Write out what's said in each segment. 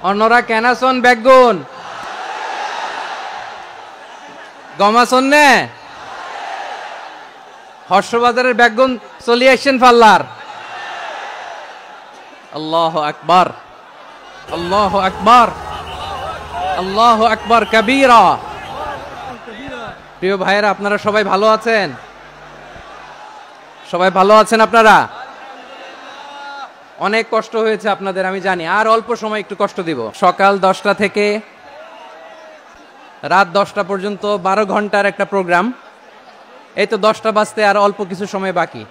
অন্যরা কেনাসন বেগুন গমাসন নে হর্ষবাজারের বেগুন চলিয়ে আসছেন পাল্লার। আল্লাহু আকবার, আল্লাহু আকবার, আল্লাহু আকবার কবীরা। প্রিয় ভাইয়েরা, আপনারা সবাই ভালো আছেন? সবাই ভালো আছেন? আপনারা অনেক কষ্ট হয়েছে আপনাদের, আমি জানি। আর অল্প সময় একটু কষ্ট দিব। সকাল 10টা থেকে রাত 10টা পর্যন্ত 12 ঘন্টার একটা প্রোগ্রাম। এই তো 10টা বাজতে আর অল্প কিছু সময় বাকি,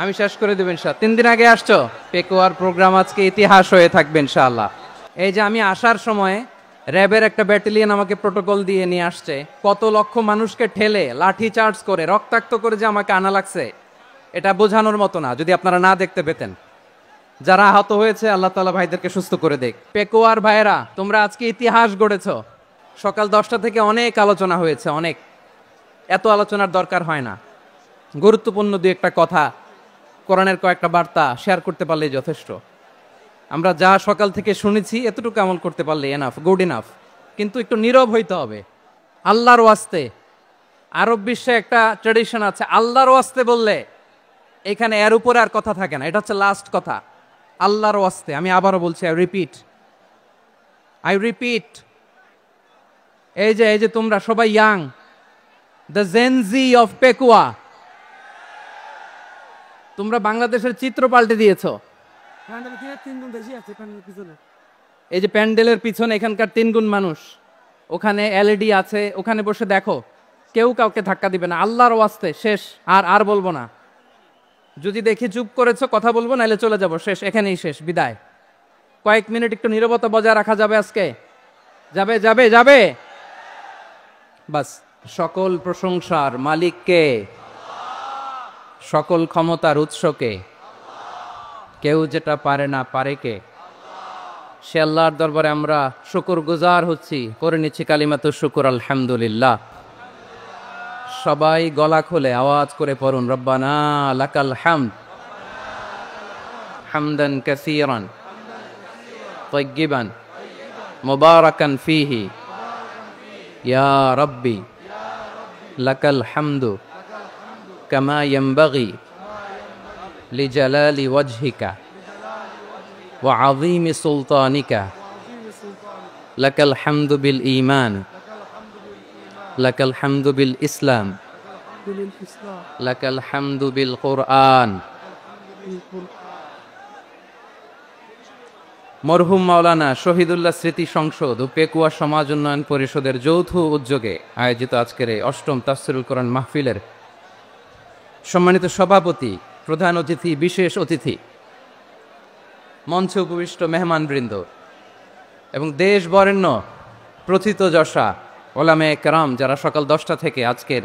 আমি শেষ করে দেব ইনশাআল্লাহ। 3 দিন আগে আসছো, পেকুয়ার প্রোগ্রাম আজকে ইতিহাস হয়ে থাকবে ইনশাআল্লাহ। এই যে আমি আসার সময় র্যাবের একটা ব্যাটালিয়ন আমাকে প্রোটোকল দিয়ে নিয়ে আসছে, কত লক্ষ মানুষকে ঠেলে লাঠি চার্জ করে রক্তাক্ত করে যে আমাকে আনা লাগছে, এটা বোঝানোর মতো না। যদি আপনারা না দেখতে পেতেন। যারা আহত হয়েছে, আল্লাহ তাআলা ভাইদেরকে সুস্থ করে দেখ। পেকুয়ার ভাইয়েরা, তোমরা আজকে ইতিহাস গড়েছো। সকাল 10টা থেকে অনেক আলোচনা হয়েছে, অনেক। এত আলোচনার দরকার হয় না। গুরুত্বপূর্ণ দুই একটা কথা, কোরআনের কয়েকটা বার্তা শেয়ার করতে পারলেই যথেষ্ট। আমরা যা সকাল থেকে শুনেছি এতটুকু আমল করতে পারলে এনাফ, গুড ইনাফ। কিন্তু একটু নীরব হইতে হবে আল্লাহর ওয়াস্তে। আরব বিশ্বে একটা ট্র্যাডিশন আছে, আল্লাহর ওয়াস্তে বললে এখানে এর উপরে আর কথা থাকে না। এটা হচ্ছে লাস্ট কথা, আল্লাহর ওয়াস্তে। আমি আবারও বলছি, আই রিপিট। এই যে তোমরা সবাই young, the Gen Z of Pekua, তোমরা বাংলাদেশের চিত্র পাল্টে দিয়েছো। এই যে প্যান্ডেলের পিছনে এখানকার 3 গুণ মানুষ, ওখানে এলইডি আছে, ওখানে বসে দেখো। কেউ কাউকে ধাক্কা দিবে না, আল্লাহর ওয়াস্তে। শেষ, আর বলবো না। যদি দেখি চুপ করেছো, কথা বলবো, নাইলে চলে যাবো। শেষ, এখানেই শেষ, বিদায়। কয়েক মিনিট একটু নীরবতা বজায় রাখা যাবে আজকে? যাবে যাবে যাবে বাস। সকল প্রশংসার মালিককে, সকল ক্ষমতার উৎসকে, কেউ যেটা পারে না পারে কে? সে আল্লাহর দরবারে আমরা শুকরগুজার হচ্ছি, করে নিচ্ছি কালিমাতুশ শুকর, আলহামদুলিল্লাহ। সবাই গলা খুলে আওয়াজ করে পড়ুন, রব্বানা লাকাল হামদ হামদান কাসীরান তাইয়্যিবান মুবারাকান ফীহি ইয়া রাব্বি লাকাল হামদু কামা ইয়ানবাগি লিজালালি ওয়াজহিকা ওয়া আযীমি সুলতানিকা লাকাল হামদু বিল ঈমান লাকাল হামদু বিল ইসলাম লাকাল হামদু বিল কুরআন। মরহুম মাওলানা শহীদুল্লাহ স্মৃতি সংসদ ও পেকুয়া সমাজ উন্নয়ন পরিষদের যৌথ উদ্যোগে আয়োজিত আজকের এই 8ম তাফসীরুল কোরআন মাহফিলের সম্মানিত সভাপতি, প্রধান অতিথি, বিশেষ অতিথি, মঞ্চে উপবিষ্ট মেহমানবৃন্দ এবং দেশ বরেণ্য প্রথিতযশা ওলামায়ে কেরাম, যারা সকাল 10টা থেকে আজকের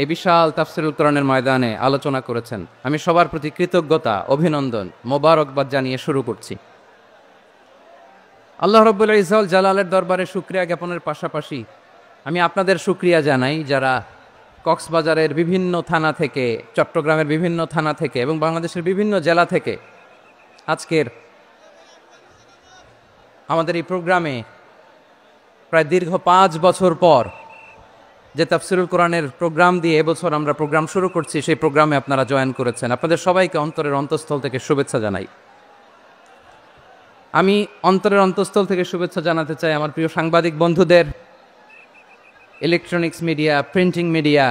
এই বিশাল তাফসীরুল কোরআনের ময়দানে আলোচনা করেছেন, আমি সবার প্রতি কৃতজ্ঞতা, অভিনন্দন, মোবারকবাদ জানিয়ে শুরু করছি। আল্লাহ রাব্বুল ইজ্জত জালালের দরবারে শুকরিয়া জ্ঞাপনের পাশাপাশি আমি আপনাদের শুকরিয়া জানাই, যারা কক্সবাজারের বিভিন্ন থানা থেকে, চট্টগ্রামের বিভিন্ন থানা থেকে এবং বাংলাদেশের বিভিন্ন জেলা থেকে আজকের আমাদের এই প্রোগ্রামে প্রায় দীর্ঘ 5 বছর পর যে তাফসীরুল কোরআনের প্রোগ্রাম দিয়ে এবছর আমরা প্রোগ্রাম শুরু করছি, সেই প্রোগ্রামে আপনারা জয়েন করেছেন। আপনাদের সবাইকে অন্তরের অন্তঃস্থল থেকে শুভেচ্ছা জানাই। আমি অন্তরের অন্তঃস্থল থেকে শুভেচ্ছা জানাতে চাই আমার প্রিয় সাংবাদিক বন্ধুদের, electronics media, printing media,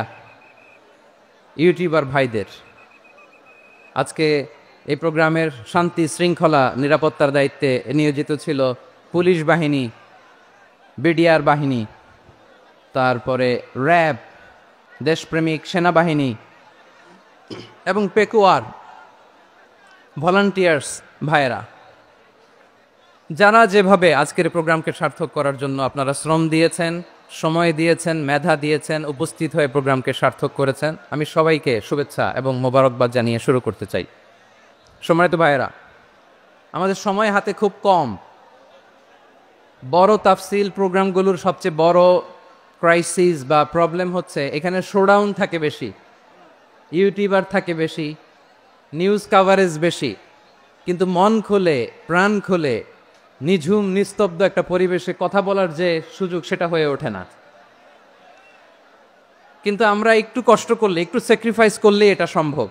YouTuber ভাইদের। আজকে এই প্রোগ্রামের শান্তি শৃঙ্খলা নিরাপত্তার দায়িত্বে নিয়োজিত ছিল পুলিশ বাহিনী, বিডিআর বাহিনী, তারপরে র্যাব, দেশপ্রেমিক সেনাবাহিনী এবং পেকুয়ার ভলান্টিয়ার্স ভাইয়েরা, যারা যেভাবে আজকের প্রোগ্রামকে সার্থক করার জন্য আপনারা শ্রম দিয়েছেন, সময় দিয়েছেন, মেধা দিয়েছেন, উপস্থিত হয়ে প্রোগ্রামকে সার্থক করেছেন, আমি সবাইকে শুভেচ্ছা এবং মোবারকবাদ জানিয়ে শুরু করতে চাই। সম্মানিত ভাইয়েরা, আমাদের সময় হাতে খুব কম। বড় তাফসীল প্রোগ্রামগুলোর সবচেয়ে বড় ক্রাইসিস বা প্রবলেম হচ্ছে এখানে শোডাউন থাকে বেশি, ইউটিউবার থাকে বেশি, নিউজ কাভারেজ বেশি, কিন্তু মন খুলে, প্রাণ খুলে নিঝুম নিস্তব্ধ একটা পরিবেশে কথা বলার যে সুযোগ, সেটা হয়ে ওঠে না। কিন্তু আমরা একটু কষ্ট করলে, একটু স্যাক্রিফাইস করলে এটা সম্ভব।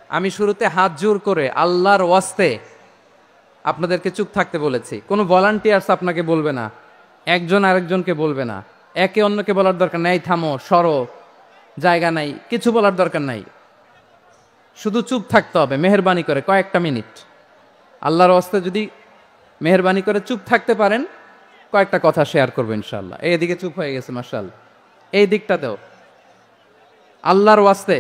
আমি শুরুতে হাত জোর করে আল্লাহর ওয়াস্তে আপনাদেরকে চুপ থাকতে বলেছি। কোনো ভলান্টিয়ার্স আপনাকে বলবে না, একজন আরেকজনকে বলবে না, একে অন্যকে বলার দরকার নাই, থামো, সরো, জায়গা নাই, কিছু বলার দরকার নাই। শুধু চুপ থাকতে হবে মেহেরবানি করে কয়েকটা মিনিট। আল্লাহর ওয়াস্তে যদি মেহেরবানি করে চুপ থাকতে পারেন, কয়েকটা কথা শেয়ার করবো ইনশাআল্লাহ। এইদিকে চুপ হয়ে গেছে মাশাআল্লাহ, এই দিকটাতেও আল্লাহর ওয়াস্তে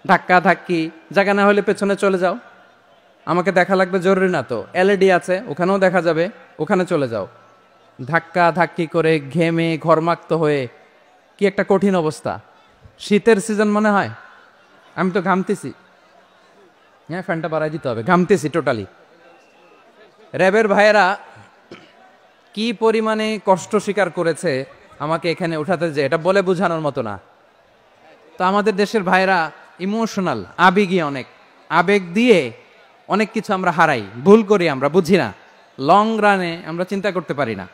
ধাক্কা ধাক্কি, জায়গা না হলে পেছনে চলে যাও। আমাকে দেখা লাগবে জরুরি না তো, এলইডি আছে, ওখানেও দেখা যাবে, ওখানে চলে যাও। ধাক্কা ধাক্কি করে ঘেমে ঘরমাক্ত হয়ে কি একটা কঠিন অবস্থা। শীতের সিজন মনে হয়, আমি তো ঘামতেছি। হ্যাঁ, ফ্যানটা বাড়াই দিতে হবে, ঘামতেছি টোটালি। র্যাবের ভাইয়েরা কি পরিমাণে কষ্ট স্বীকার করেছে আমাকে এখানে উঠাতে, যে এটা বলে বোঝানোর মতো না। তো আমাদের দেশের ভাইয়েরা ইমোশনাল, আবেগী, অনেক আবেগ দিয়ে অনেক কিছু আমরা হারাই, ভুল করি, আমরা বুঝি না, লং রানে আমরা চিন্তা করতে পারি না।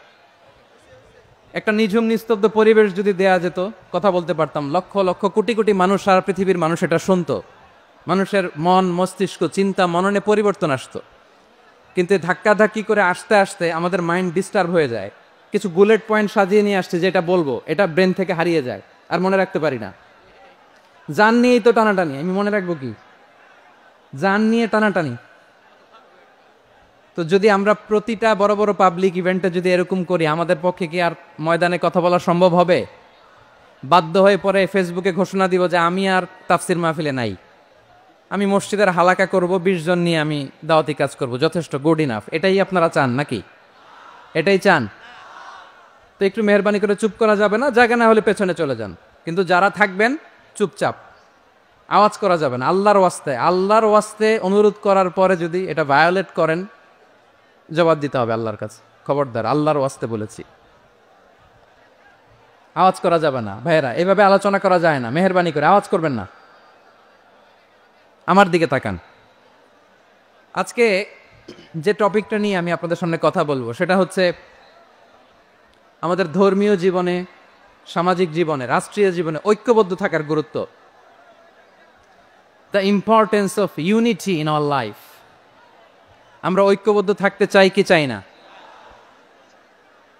একটা নিঝুম নিস্তব্ধ পরিবেশ যদি দেয়া যেত, কথা বলতে পারতাম, লক্ষ লক্ষ কোটি কোটি মানুষ, সারা পৃথিবীর মানুষ এটা শুনতো, মানুষের মন মস্তিষ্ক চিন্তা মননে পরিবর্তন আসতো। কিন্তু ধাক্কা ধাক্কি করে আসতে আসতে আমাদের মাইন্ড ডিস্টার্ব হয়ে যায়। কিছু বুলেট পয়েন্ট সাজিয়ে নিয়ে আসছে, যেটা বলবো এটা ব্রেন থেকে হারিয়ে যায়, আর মনে রাখতে পারি না। জান নিয়েই তো টানাটানি, আমি মনে রাখবো কি? জান নিয়ে টানাটানি। তো যদি আমরা প্রতিটা বড় বড় পাবলিক ইভেন্টে যদি এরকম করি, আমাদের পক্ষে কি আর ময়দানে কথা বলা সম্ভব হবে? বাধ্য হয়ে পরে ফেসবুকে ঘোষণা দিব যে আমি আর তাফসির মাহফিলে নাই, আমি মসজিদের হালাকা করব, 20 জন নিয়ে আমি দাওয়াতি কাজ করব, যথেষ্ট, গুড ইনাফ। এটাই আপনারা চান নাকি? এটাই চান? তো একটু মেহরবানি করে চুপ করা যাবে না? জায়গা না হলে পেছনে চলে যান। কিন্তু যারা থাকবেন চুপচাপ, আওয়াজ করা যাবে না। আল্লাহর ওয়াস্তে, আল্লাহর ওয়াস্তে অনুরোধ করার পরে যদি এটা ভায়োলেট করেন, জবাব দিতে হবে আল্লাহর কাছে। খবরদার, আল্লাহর ওয়াস্তে বলেছি, আওয়াজ করা যাবে না। ভাইয়েরা, এভাবে আলোচনা করা যায় না, মেহরবানি করে আওয়াজ করবেন না। আমার দিকে তাকান। আজকে যে টপিকটা নিয়ে আমি আপনাদের সামনে কথা বলবো, সেটা হচ্ছে আমাদের ধর্মীয় জীবনে, সামাজিক জীবনে, রাষ্ট্রীয় জীবনে ঐক্যবদ্ধ থাকার গুরুত্ব। The importance of unity in our life. আমরা ঐক্যবদ্ধ থাকতে চাই কি চাই না?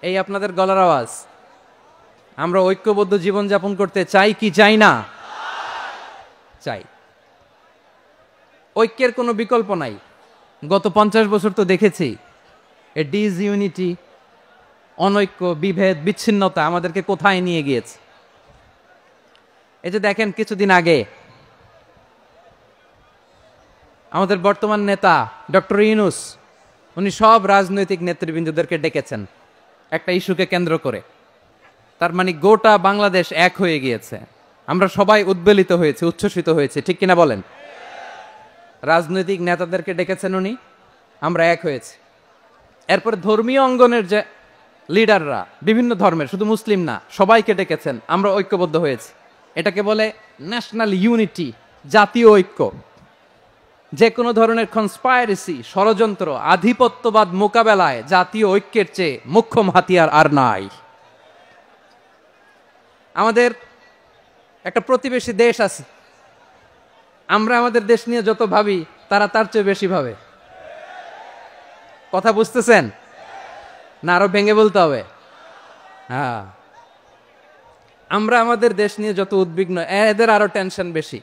এই আপনাদের গলার আওয়াজ। আমরা ঐক্যবদ্ধ জীবনযাপন করতে চাই কি চাই না? চাই। ঐক্যের কোনো বিকল্প নাই। গত 50 বছর তো দেখেছি এ ডিসইউনিটি, অনৈক্য, বিভেদ, বিচ্ছিন্নতা আমাদেরকে কোথায় নিয়ে গিয়েছে। এই যে দেখেন, কিছুদিন আগে আমাদের বর্তমান নেতা ডক্টর ইউনূস, উনি সব রাজনৈতিক নেতৃবৃন্দদেরকে ডেকেছেন একটা ইস্যুকে কেন্দ্র করে। তার মানে গোটা বাংলাদেশ এক হয়ে গিয়েছে। আমরা সবাই উদ্বেলিত হয়েছে, উচ্ছ্বসিত হয়েছে, ঠিক কিনা বলেন? রাজনৈতিক নেতাদেরকে ডেকেছেন উনি, আমরা এক হয়েছে। এরপর ধর্মীয় অঙ্গনের যে লিডাররা, বিভিন্ন ধর্মের, শুধু মুসলিম না, সবাইকে ডেকেছেন, আমরা ঐক্যবদ্ধ হয়েছি। এটাকে বলে ন্যাশনাল ইউনিটি, জাতীয় ঐক্য। যে কোনো ধরনের কনস্পাইরেসি, ষড়যন্ত্র, আধিপত্যবাদ মোকাবেলায় জাতীয় ঐক্যের চেয়ে মুখ্য হাতিয়ার আর নাই। আমাদের একটা প্রতিবেশী দেশ আছে, আমরা আমাদের দেশ নিয়ে যত ভাবি, তারা তার চেয়ে বেশি ভাবে। কথা বুঝতেছেন না? আরো ভেঙে বলতে হবে। হ্যাঁ, আমরা আমাদের দেশ নিয়ে যত উদ্বিগ্ন, এদের আরো টেনশন বেশি।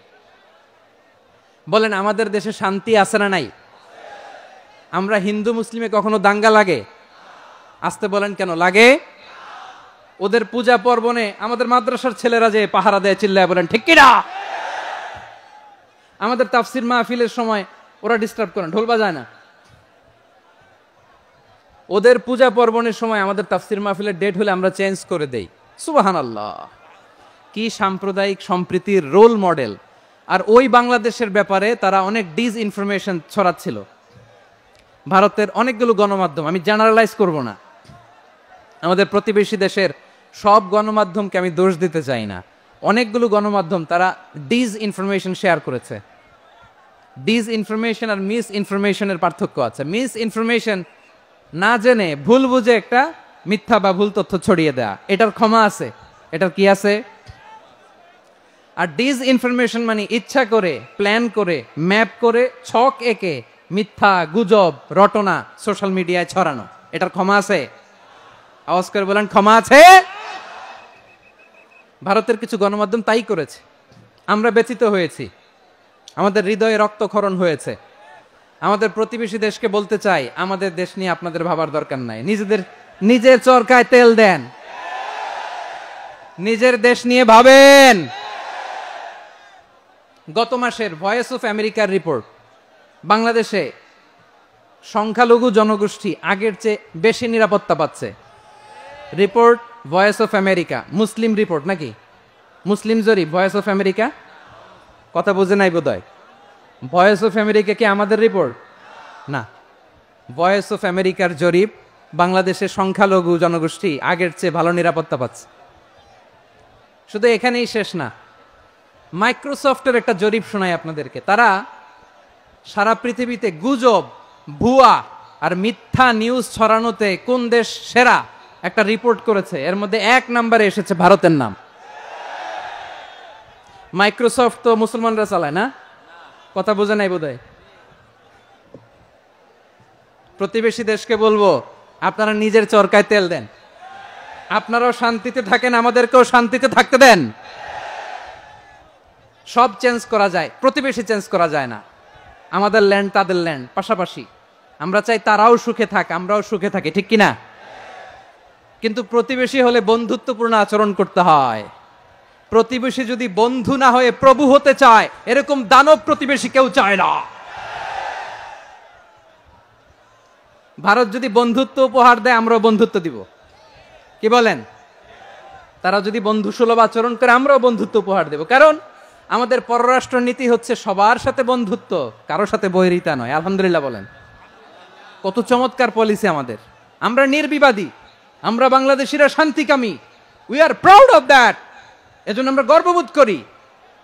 বলেন, আমাদের দেশে শান্তি আছে না নাই? আমরা হিন্দু মুসলিমে কখনো দাঙ্গা লাগে? আসতে বলেন, কেন লাগে? ওদের পূজা পার্বণে আমাদের মাদ্রাসার ছেলেরা যে পাহারা দেয়, চিল্লায় বলেন ঠিক কিনা? আমাদের তাফসির মাহফিলের সময় ওরা ডিস্টার্ব করেন, ঢোল বাজায় না। ওদের পূজা পার্বণের সময় আমাদের তাফসির মাহফিলের ডেট হলে আমরা চেঞ্জ করে দেই। সুবহানাল্লাহ, কি সাম্প্রদায়িক সম্প্রীতির রোল মডেল। আর ওই বাংলাদেশের ব্যাপারে তারা অনেক ডিসইনফরমেশন ছড়াচ্ছিল। ভারতের অনেকগুলো গণমাধ্যম, আমি জেনারেলাইজ করব না, আমাদের প্রতিবেশী দেশের সব গণমাধ্যমকে আমি দোষ দিতে চাই না, অনেকগুলো গণমাধ্যম তারা ডিসইনফরমেশন শেয়ার করেছে। ডিসইনফরমেশন আর মিস ইনফরমেশনের পার্থক্য আছে। মিস ইনফরমেশন না জেনে ভুল বুঝে একটা মিথ্যা বা ভুল তথ্য ছড়িয়ে দেয়া, এটার ক্ষমা আছে? এটার কি আছে? আর ডিসইনফরমেশন মানে ইচ্ছা করে, প্ল্যান করে, ম্যাপ করে, ছক এঁকে মিথ্যা, গুজব, রটনা সোশ্যাল মিডিয়ায় ছড়ানো, এটার ক্ষমা আছে? আওয়াজ করে বলেন, ক্ষমা আছে? ভারতের কিছু গণমাধ্যম তাই করেছে। আমরা ব্যথিত হয়েছি, আমাদের হৃদয়ে রক্তক্ষরণ হয়েছে। আমাদের প্রতিবেশী দেশকে বলতে চাই, আমাদের দেশ নিয়ে আপনাদের ভাবার দরকার নাই, নিজের চরকায় তেল দেন, নিজের দেশ নিয়ে ভাবেন। গত মাসের ভয়েস অফ আমেরিকার রিপোর্ট, বাংলাদেশে সংখ্যালঘু জনগোষ্ঠী আগের চেয়ে বেশি নিরাপত্তা পাচ্ছে। Report voice of America, Muslim report নাকি? মুসলিম জরিপ, ভয়েস অফ আমেরিকা। কথা বুঝে নাই বোধহয়। ভয়েস অফ আমেরিকা কি আমাদের রিপোর্ট? না, ভয়েস অফ আমেরিকার জরিপ, বাংলাদেশের সংখ্যালঘু জনগোষ্ঠী আগের চেয়ে ভালো নিরাপত্তা পাচ্ছে। শুধু এখানেই শেষ না, মাইক্রোসফটের একটা জরিপ শোনাই আপনাদেরকে। তারা সারা পৃথিবীতে গুজব, ভুয়া আর মিথ্যা নিউজ ছড়ানোতে কোন দেশ সেরা একটা রিপোর্ট করেছে। এর মধ্যে 1 নম্বরে এসেছে ভারতের নাম। মাইক্রোসফট তো মুসলমানরা চালায় না? কথা বোঝে নাই বোধহয়। প্রতিবেশী দেশকে বলবো, আপনারা নিজের চরকায় তেল দেন, আপনারাও শান্তিতে থাকেন, আমাদেরকেও শান্তিতে থাকতে দেন। সব চেঞ্জ করা যায়, প্রতিবেশী চেঞ্জ করা যায় না। আমাদের ল্যান্ড তাদের ল্যান্ড, পাশাপাশি। আমরা চাই তারাও সুখে থাক, আমরাও সুখে থাকি, ঠিক কিনা? কিন্তু প্রতিবেশী হলে বন্ধুত্বপূর্ণ আচরণ করতে হয়। প্রতিবেশী যদি বন্ধু না হয়ে প্রভু হতে চায়, এরকম দানব প্রতিবেশী কেউ চায় না। ভারত যদি বন্ধুত্ব উপহার দেয়, আমরাও বন্ধুত্ব দিব, কি বলেন? তারা যদি বন্ধু সুলভ আচরণ করে, আমরাও বন্ধুত্ব উপহার দেব। কারণ আমাদের পররাষ্ট্র নীতি হচ্ছে সবার সাথে বন্ধুত্ব, কারো সাথে বৈরিতা নয়। আলহামদুলিল্লাহ বলেন, কত চমৎকার পলিসি আমাদের। আমরা নির্বিবাদী, আমরা বাংলাদেশিরা শান্তিকামী, we are proud of that. এজন্য আমরা গর্ববোধ করি।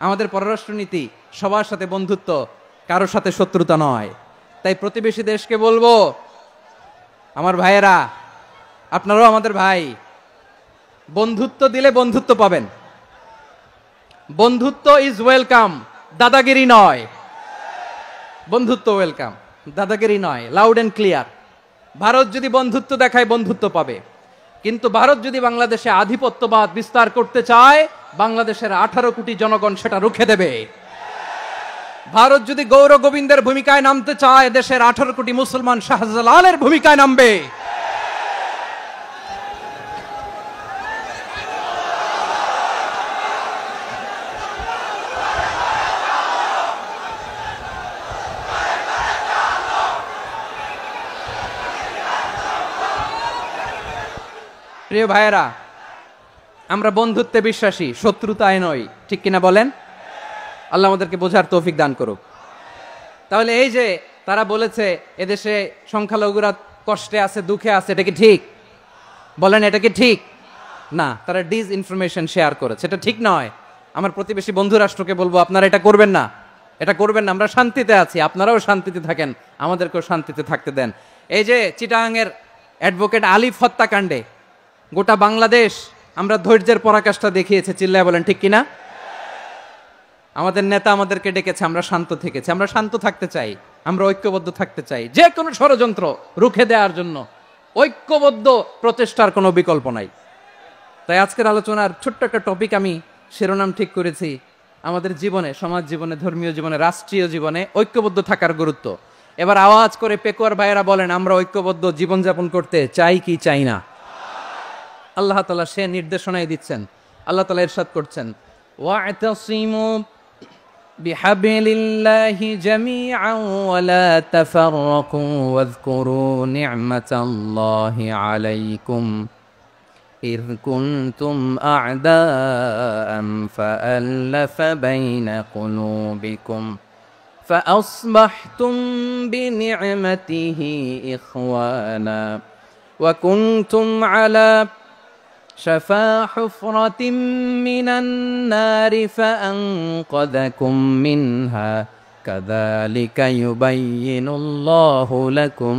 আমাদের পররাষ্ট্র নীতি সবার সাথে বন্ধুত্ব, কারোর সাথে শত্রুতা নয়। তাই প্রতিবেশী দেশকে বলবো, আমার ভাইয়েরা, আপনারাও আমাদের ভাই, বন্ধুত্ব দিলে বন্ধুত্ব পাবেন। বন্ধুত্ব ইজ ওয়েলকাম, দাদাগিরি নয়। বন্ধুত্ব ওয়েলকাম, দাদাগিরি নয়, লাউড এন্ড ক্লিয়ার। ভারত যদি বন্ধুত্ব দেখায়, বন্ধুত্ব পাবে। কিন্তু ভারত যদি বাংলাদেশে আধিপত্যবাদ বিস্তার করতে চায়, বাংলাদেশের 18 কোটি জনগণ সেটা রুখে দেবে। ভারত যদি গৌর গোবিন্দের ভূমিকায় নামতে চায়, দেশের 18 কোটি মুসলমান শাহজালালের ভূমিকায় নামবে। প্রিয় ভাইয়েরা, আমরা বন্ধুত্বে বিশ্বাসী, শত্রুতায় নয়, ঠিক কিনা বলেন? আল্লাহ আমাদেরকে বোঝার তৌফিক দান করুক। তাহলে এই যে তারা বলেছে এদেশে সংখ্যালঘুরা কষ্টে আছে, দুঃখে আছে, এটা কি ঠিক? বলেন, এটা কি ঠিক? না, তারা ডিসইনফরমেশন শেয়ার করেছে, এটা ঠিক নয়। আমার প্রতিবেশী বন্ধু রাষ্ট্রকে বলবো, আপনারা এটা করবেন না, এটা করবেন না। আমরা শান্তিতে আছি, আপনারাও শান্তিতে থাকেন, আমাদেরকেও শান্তিতে থাকতে দেন। এই যে চিটাগাংয়ের অ্যাডভোকেট আলিফ হত্যাকাণ্ডে গোটা বাংলাদেশ আমরা ধৈর্যের পরাকাষ্ঠা দেখিয়েছে, চিল্লায় বলেন ঠিক কিনা? আমাদের নেতা আমাদেরকে ডেকেছে, আমরা শান্ত থেকেছি। আমরা শান্ত থাকতে চাই, আমরা ঐক্যবদ্ধ থাকতে চাই। যে কোনো ষড়যন্ত্র রুখে দেওয়ার জন্য ঐক্যবদ্ধ প্রচেষ্টার কোনো বিকল্প নাই। তাই আজকের আলোচনার ছোট্ট একটা টপিক আমি শিরোনাম ঠিক করেছি, আমাদের জীবনে, সমাজ জীবনে, ধর্মীয় জীবনে, রাষ্ট্রীয় জীবনে ঐক্যবদ্ধ থাকার গুরুত্ব। এবার আওয়াজ করে পেকুয়ার ভাইয়েরা বলেন, আমরা ঐক্যবদ্ধ জীবনযাপন করতে চাই কি চাই না? আল্লাহ তাআলা সে নির্দেশনাই দিচ্ছেন। আল্লাহ তাআলা ইরশাদ করছেন, ওয়া'তাসিমু বিহাবলিল্লাহি জামিআন ওয়া লা তাফাররাকু ওয়াযকুরু নি'মাতাল্লাহি আলাইকুম ইয কুনতুম আ'দাআন ফাআল্লাফা বাইনা কুলুবিকুম فأصبحتم بنعمته إخوانا وكنتم على شفا حفرة من النار فأنقذكم منها কাযালিকা ইউবাইয়িনুল্লাহু লাকুম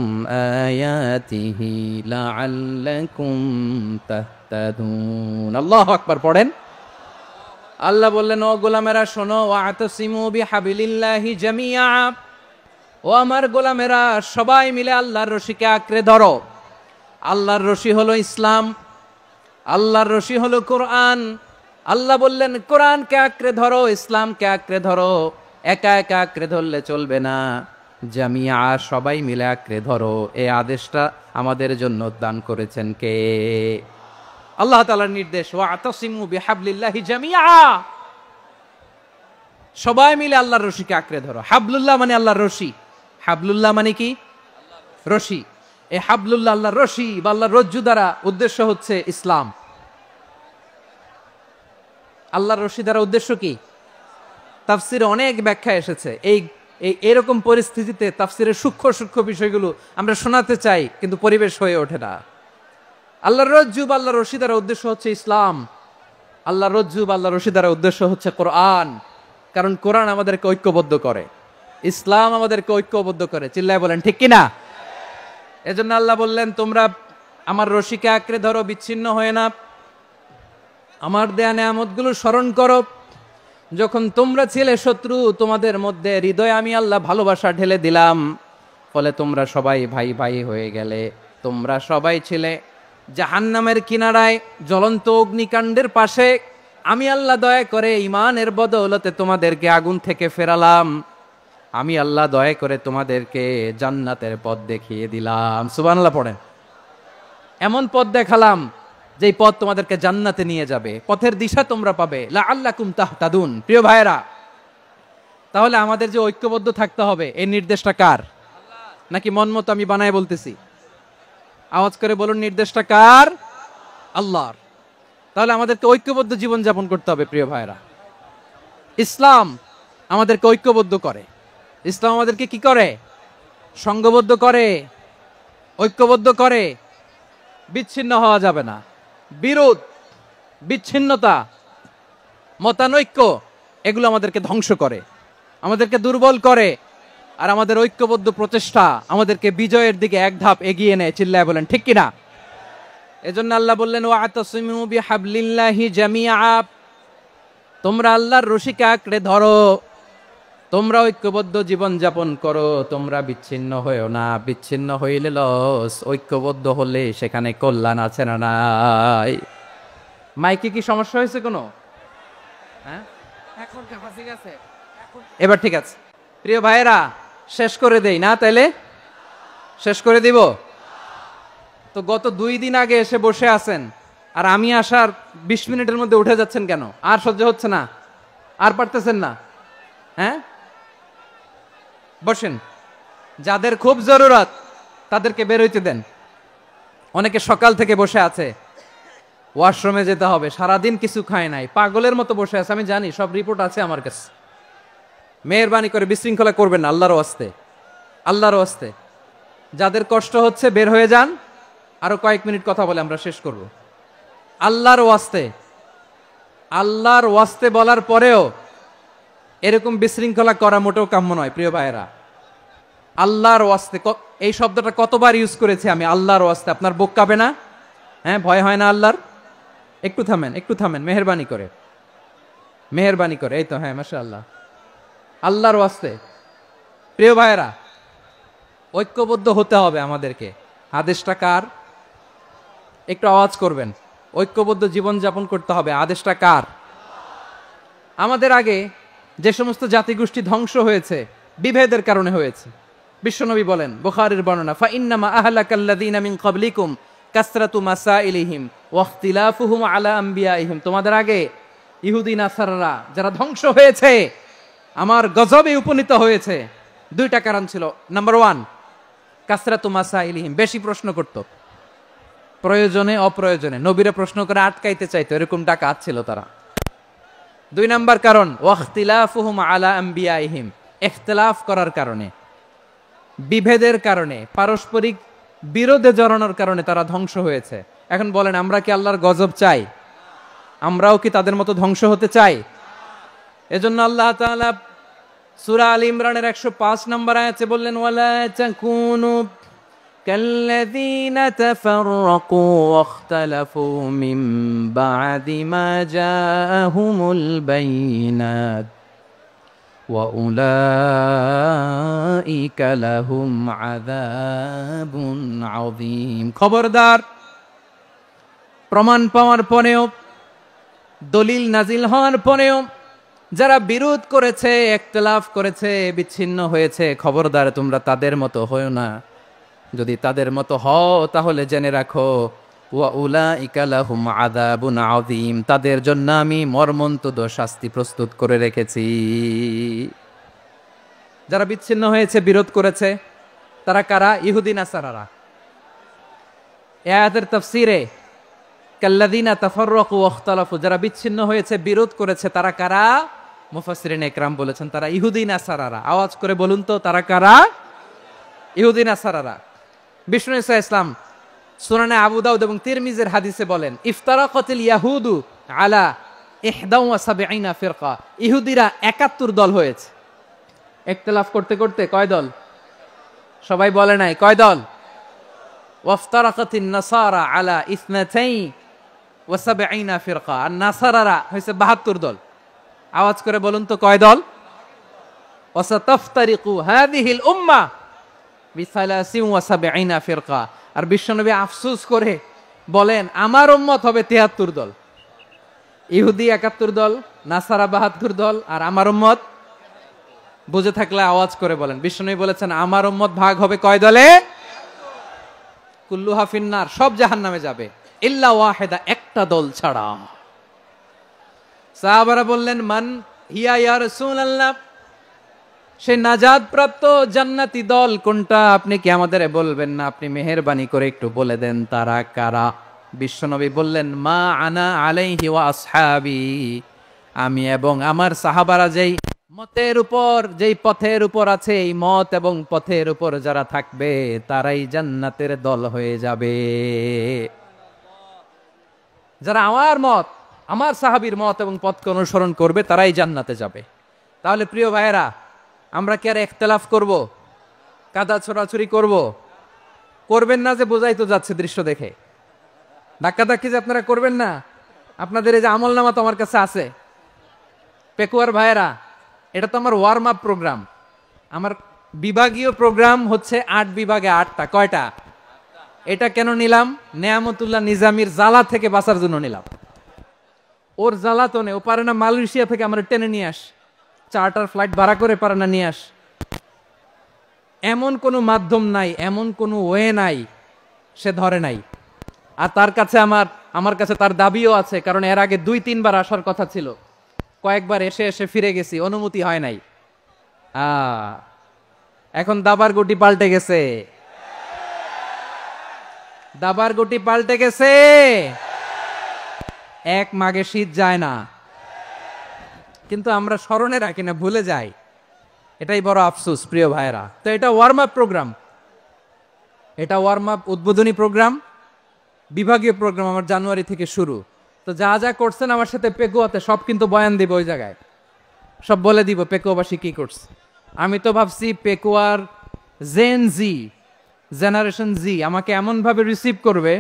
আয়াতিহি লাআল্লাকুম তাহতাদুন। আল্লাহু আকবার পড়েন। আল্লাহ বললেন, ও গোলামেরা শোনো, ওয়াতাসিমু বিহাবিলিল্লাহি জামিআ, ও আমার গোলামেরা সবাই মিলে আল্লাহর রশিকে আঁকড়ে ধরো। আল্লাহর রশি হলো ইসলাম, আল্লাহর রশি হলো কোরআন। আল্লাহ বললেন কোরআনকে আঁকড়ে ধরো, ইসলামকে আঁকড়ে ধরো। একা একা আঁকড়ে ধরলে চলবে না, জামিয়া সবাই মিলে আঁকড়ে ধরো। এই আদেশটা আমাদের জন্য দান করেছেন কে? আল্লাহ তাআলার নির্দেশ, ওয়াতাসিমু বিহাবলিল্লাহি জামিআ, সবাই মিলে আল্লাহর রশিকে আঁকড়ে ধরো। হাবলুল্লাহ মানে আল্লাহর রশি, হাবলুল্লাহ মানে কি? রশি। এই হাবলুল্লাহ আল্লাহর রশি বা আল্লাহর রজ্জু দ্বারা উদ্দেশ্য হচ্ছে ইসলাম। আল্লাহর রশি দ্বারা উদ্দেশ্য কি? তাফসিরে অনেক ব্যাখ্যা এসেছে। এরকম পরিস্থিতিতে তাফসিরের সূক্ষ্ম সূক্ষ্ম বিষয়গুলো আমরা শোনাতে চাই, কিন্তু পরিবেশ হয়ে ওঠে না। আল্লাহর রজ্জু বা আল্লাহর রশি দ্বারা উদ্দেশ্য হচ্ছে ইসলাম। আল্লাহর রজ্জু বা আল্লাহর রশি দ্বারা উদ্দেশ্য হচ্ছে কোরআন, কারণ কোরআন আমাদেরকে ঐক্যবদ্ধ করে, ইসলাম আমাদেরকে ঐক্যবদ্ধ করে। চিল্লায় বলেন ঠিক কিনা? এজন্য আল্লাহ বললেন, তোমরা আমার রশিকে আঁকড়ে ধরো, বিচ্ছিন্ন হয়ে না। আমার দেয়া নেয়ামতগুলো স্মরণ করো। যখন তোমরা ছিলে শত্রু, তোমাদের মধ্যে হৃদয়ে আমি আল্লাহ ভালোবাসা ঢেলে দিলাম, ফলে তোমরা সবাই ভাই ভাই হয়ে গেলে। তোমরা সবাই ছিলে জাহান্নামের কিনারায়, জ্বলন্ত অগ্নিকাণ্ডের পাশে। আমি আল্লাহ দয়া করে ঈমানের বদৌলতে তোমাদেরকে আগুন থেকে ফেরালাম। আমি আল্লাহ দয়া করে তোমাদেরকে জান্নাতের পথ দেখিয়ে দিলাম। সুবহানাল্লাহ পড়েন। এমন পথ দেখালাম যেই পথ তোমাদেরকে জান্নাতে নিয়ে যাবে, পথের দিশা তোমরা পাবে। লাআল্লাকুম তাহতাদুন। প্রিয় ভাইরা, তাহলে আমাদের যে ঐক্যবদ্ধ থাকতে হবে, এই নির্দেশটা কার? নাকি মন মতো আমি বানায় বলতেছি? আওয়াজ করে বলুন, নির্দেশটা কার? আল্লাহর। তাহলে আমাদেরকে ঐক্যবদ্ধ জীবন যাপন করতে হবে। প্রিয় ভাইরা, ইসলাম আমাদেরকে ঐক্যবদ্ধ করে। ইসলাম আমাদেরকে কি করে? সংঘবদ্ধ করে, ঐক্যবদ্ধ করে। বিচ্ছিন্ন হওয়া যাবে না। বিরোধ, বিচ্ছিন্নতা, মতানৈক্য, এগুলো আমাদেরকে ধ্বংস করে, আমাদেরকে দুর্বল করে। আর আমাদের ঐক্যবদ্ধ প্রচেষ্টা আমাদেরকে বিজয়ের দিকে এক ধাপ এগিয়ে নেয়। চিল্লায় বলেন ঠিক কিনা? এজন্য আল্লাহ বললেন, ওয়াতাসিমু বিহাবলিল্লাহি জামিআ, তোমরা আল্লাহর রশিকে আঁকড়ে ধরো, তোমরা ঐক্যবদ্ধ জীবন যাপন করো, তোমরা বিচ্ছিন্ন হয়েও না। বিচ্ছিন্ন হইলে লস, ঐক্যবদ্ধ হলে সেখানে কল্যাণ আছে না নাই? মাইকে কি সমস্যা হয়েছে কোনো? হ্যাঁ, এবার ঠিক আছে। প্রিয় ভাইয়েরা, শেষ করে দেই না? তাইলে শেষ করে দিব তো। গত 2 দিন আগে এসে বসে আছেন, আর আমি আসার 20 মিনিটের মধ্যে উঠে যাচ্ছেন কেন? আর সহ্য হচ্ছে না? আর পারতেছেন না? হ্যাঁ, বসেন। যাদের খুব জরুরত তাদেরকে বের হইতে দেন। অনেকে সকাল থেকে বসে আছে, ওয়াশরুমে যেতে হবে, সারাদিন কিছু খায় নাই, পাগলের মতো বসে আছে। আমি জানি, সব রিপোর্ট আছে আমার কাছে। মেহেরবানি করে বিশৃঙ্খলা করবেন না, আল্লাহর ওয়াস্তে, আল্লাহর ওয়াস্তে। যাদের কষ্ট হচ্ছে বের হয়ে যান। আরো কয়েক মিনিট কথা বলে আমরা শেষ করব। আল্লাহর ওয়াস্তে, আল্লাহর ওয়াস্তে বলার পরেও এরকম বিশৃঙ্খলা করা মোটেও কাম্য নয়। প্রিয় ভাইয়েরা, আল্লাহর ওয়াস্তে, এই শব্দটা কতবার ইউজ করেছি আমি, আল্লাহর ওয়াস্তে। আপনার বুক কাঁপে না? হ্যাঁ, ভয় হয় না আল্লাহর? একটু থামেন, একটু থামেন, মেহেরবানি করে, মেহেরবানি করে। এই তো, হ্যাঁ, মাশাআল্লাহ। আল্লাহর ওয়াস্তে। প্রিয় ভাইয়েরা, ঐক্যবদ্ধ হতে হবে আমাদেরকে। আদেশটা কার? একটু আওয়াজ করবেন। ঐক্যবদ্ধ জীবন যাপন করতে হবে। আদেশটা কার? আমাদের আগে যে সমস্ত জাতিগোষ্ঠী ধ্বংস হয়েছে, বিভেদের কারণে হয়েছে। বিশ্বনবী বলেন, বুখারীর বর্ণনা, ফাইন্নামা আহলাকাল্লাযীনা মিন ক্বাবলিকুম কাসরাতু মাসাইলিহিম ওয়া ইখতিলাফুহুম আলা আম্বিয়াইহিম। তোমাদের আগে ইহুদি নাসারারা যারা ধ্বংস হয়েছে, আমার গজবে উপনীত হয়েছে, 2টা কারণ ছিল। নাম্বার 1, কাসরাতু মাসাইলিহিম, বেশি প্রশ্ন করত, প্রয়োজনে অপ্রয়োজনে নবীরে প্রশ্ন করে আটকাইতে চাইতো, এরকম ডাকাত ছিল তারা। 2 নাম্বার কারণ, ওয়াখতিলাফুহুম আলা আম্বিয়াইহিম, ইখতিলাফ করার কারণে, বিভেদের কারণে, পারস্পরিক বিরোধে জড়ানোর কারণে তারা ধ্বংস হয়েছে। এখন বলেন, আমরা কি আল্লাহর গজব চাই? আমরাও কি তাদের মতো ধ্বংস হতে চাই? এজন্য আল্লাহ তাআলা সূরা আল ইমরানের 105 নম্বর আয়াতে বললেন ওয়ালা তাকুনু কাল্লাযীনা তাফাররাকু ওয়াখতালাফু মিন বা'দি মা জাআহুমুল বাইয়িনাত ওয়া উলাইকা লাহুম আযাবুন আযীম। খবরদার, প্রমাণ পাওয়ার পরেও, দলিল নাজিল হওয়ার পরেও যারা বিরোধ করেছে, ইখতিলাফ করেছে, বিচ্ছিন্ন হয়েছে, খবরদার তোমরা তাদের মতো হও না। যদি তাদের মতো হও তাহলে জেনে রাখো ওয়া উলাইকা লাহুম আযাবুন আযীম, তাদের জন্য আমি মর্মন্তুদ শাস্তি প্রস্তুত করে রেখেছি। যারা বিচ্ছিন্ন হয়েছে, বিরোধ করেছে, তারা কারা? ইহুদি নাসারারা। এই আয়াতের তাফসীরে কাল্লাযীনা তাফাররাকু ওয়াখতালাফু, যারা বিচ্ছিন্ন হয়েছে, বিরোধ করেছে, তারা কারা? মুফাসসিরিনে ইকরাম বলেছেন তারা ইহুদি নাসারারা। আওয়াজ করে বলুন তো, তারা কারা? ইহুদি নাসারারা। বিষ্ণু ঈসা ইসলাম সুনানে আবু দাউদ এবং তিরমিজির হাদিসে বলেন ইফতারাকাতিল ইয়াহুদু আলা 71 ফিরকা, ইহুদিরা 71 দল হয়েছে। ইখতিলাফ করতে করতে কয় দল? সবাই বলে নাই কয় দল? ওয়াফতারাকাতিন নাসারা আলা 72 ফিরকা, আর নাসারারা হয়েছে 72 দল। আওয়াজ করে বলুন তো কয় দল? ওয়াসাতাফতারিকু হাযিহিল উম্মাহ বি73 ফিরকা। আর বিশ্বনবী আফসোস করে বলেন আমার উম্মত হবে 73 দল। ইহুদি 71 দল, নাসারা 72 দল, আর আমার উম্মত। বুঝে থাকলে আওয়াজ করে বলেন। বিশ্বনবী বলেছেন আমার উম্মত ভাগ হবে কয় দলে? কুল্লুহা ফিন্নার, সব জাহান্নামে যাবে, ইল্লা ওয়াহিদা, একটা দল ছাড়া। সাহাবারা বললেন মান হিয়া ইয়া রাসূলুল্লাহ, সেই নাজাত প্রাপ্ত জান্নাতি দল কোনটা? আপনি কি আমাদের বলবেন না? আপনি মেহেরবানি করে একটু বলে দেন তারা কারা। বিশ্বনবী বললেন মা আনা আলাইহি ওয়া আসহাবি, আমি এবং আমার সাহাবারা যেই মতের উপর, যেই পথের উপর আছে, এই মত এবং পথের উপর যারা থাকবে তারাই জান্নাতের দল হয়ে যাবে। যারা আমার মত, আমার সাহাবীর মত এবং পথকে অনুসরণ করবে তারাই জান্নাতে যাবে। তাহলে প্রিয় ভাইয়েরা, আমরা কি আর ইখতিলাফ করব? কাদা ছোড়াছুরি করব? করবেন না যে বোঝাই তো যাচ্ছে দৃশ্য দেখে। ধাক্কাধাক্কি যে আপনারা করবেন না। আপনাদের এই যে আমলনামা তো আমার কাছে আছে। পেকুয়ার ভাইয়েরা, এটা তো আমার ওয়ার্ম আপ প্রোগ্রাম। আমার বিভাগীয় প্রোগ্রাম হচ্ছে 8 বিভাগে 8টা। কয়টা? এটা কেন নিলাম? নেয়ামতুল্লাহ নিজামীর জ্বালা থেকে বাঁচার জন্য নিলাম। ওর জ্বালাতনে ও পারে না মালয়েশিয়া থেকে আমরা টেনে নিয়ে আস, চার্টার ফ্লাইট ভাড়া করে পারে না নিয়ে আস। এমন কোনো মাধ্যম নাই, এমন কোনো ওয়ে নাই সে ধরে নাই। আর তার কাছে আমার কাছে তার দাবিও আছে, কারণ এর আগে 2-3 বার আসার কথা ছিল। কয়েকবার এসে এসে ফিরে গেছি, অনুমতি হয় নাই। এখন দাবার গুটি পাল্টে গেছে, দাবার গুটি পাল্টে গেছে। এক মাঘে শীত যায় না, কিন্তু আমরা স্মরণে রাখি না, ভুলে যাই। এটাই বড় আফসোস প্রিয় ভাইয়েরা। তো এটা ওয়ার্ম আপ প্রোগ্রাম, এটা ওয়ার্ম আপ উদ্বোধনী প্রোগ্রাম, বিভাগীয় প্রোগ্রাম আমার জানুয়ারি থেকে শুরু। তো যা যা করছেন আমার সাথে পেকুয়াতে সব কিন্তু বয়ান দিব, ওই জায়গায় সব বলে দিব পেকুয়াবাসী কি করছে। আমি তো ভাবছি পেকুয়ার জেনারেশন জি আমাকে এমনভাবে রিসিভ করবে,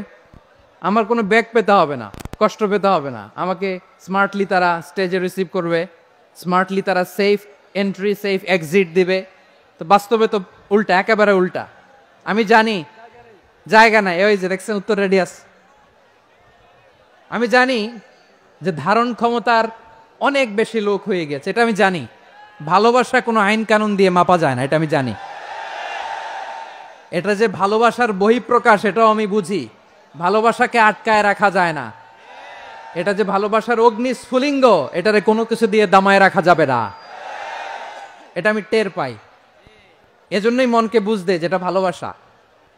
আমার কোনো ব্যাক পেতে হবে না, কষ্ট পেতে হবে না। আমাকে স্মার্টলি তারা স্টেজে রিসিভ করবে, স্মার্টলি তারা সেফ এন্ট্রি, সেফ এক্সিট দিবে। তো বাস্তবে তো উল্টা, একেবারে উল্টা। আমি জানি জায়গা নাই, ওই যে দেখছেন উত্তর রেডিয়াস। আমি জানি যে ধারণ ক্ষমতার অনেক বেশি লোক হয়ে গেছে, এটা আমি জানি। ভালোবাসা কোনো আইন কানুন দিয়ে মাপা যায় না, এটা আমি জানি। এটা যে ভালোবাসার বহিঃপ্রকাশ এটাও আমি বুঝি। ভালোবাসাকে আটকায় রাখা যায় না। এটা যে ভালোবাসার অগ্নিস্ফুলিঙ্গ, এটারে কোনো কিছু দিয়ে দামায় রাখা যাবে না, এটা আমি টের পাই। এজন্যই মনকে বুঝতে যেটা ভালোবাসা।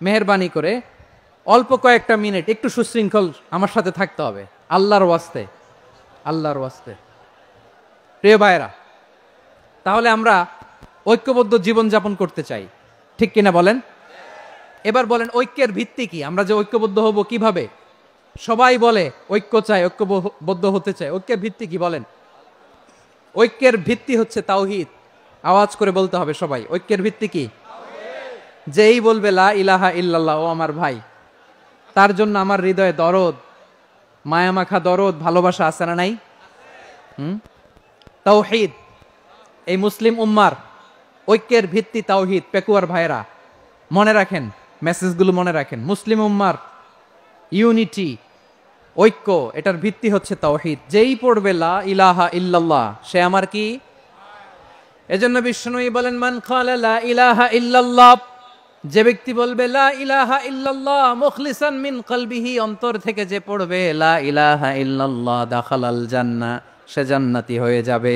মেহেরবানি করে অল্প কয়েকটা মিনিট একটু সুশৃঙ্খল আমার সাথে থাকতে হবে, আল্লাহর ওয়াস্তে, আল্লাহর ওয়াস্তে। প্রিয় ভাইরা, তাহলে আমরা ঐক্যবদ্ধ জীবন যাপন করতে চাই, ঠিক কিনা বলেন? এবার বলেন ঐক্যের ভিত্তি কি? আমরা যে ঐক্যবদ্ধ হব কিভাবে? সবাই বলে ঐক্য চাই, ঐক্যবদ্ধ হতে চাই। ঐক্যের ভিত্তি কি বলেন? ঐক্যের ভিত্তি হচ্ছে তাওহীদ। আওয়াজ করে বলতে হবে সবাই। ঐক্যের ভিত্তি কি? যেই বলবে লা ইলাহা ইল্লাল্লাহ, ও আমার ভাই, তার জন্য আমার হৃদয়ে দরদ, মায়ামাখা দরদ, ভালোবাসা আছে না নাই? তাওহীদ, এই মুসলিম উম্মার ঐক্যের ভিত্তি তাওহীদ। পেকুয়ার ভাইরা মনে রাখেন, মেসেজগুলো মনে রাখেন। মুসলিম উম্মার ইউনিটি, ঐক্য, এটার ভিত্তি হচ্ছে তাওহীদ। যেই পড়বে লা ইলাহা ইল্লাল্লাহ, সে আমার কি? এজন্য বিষ্ণুই বলেন, মান ক্বালা লা ইলাহা ইল্লাল্লাহ, যে ব্যক্তি বলবে লা ইলাহা ইল্লাল্লাহ মুখলিসান মিন কলবিহি, অন্তর থেকে যে পড়বে লা ইলাহা ইল্লাল্লাহ, দাখালাল জান্নাহ, সে জান্নাতি হয়ে যাবে।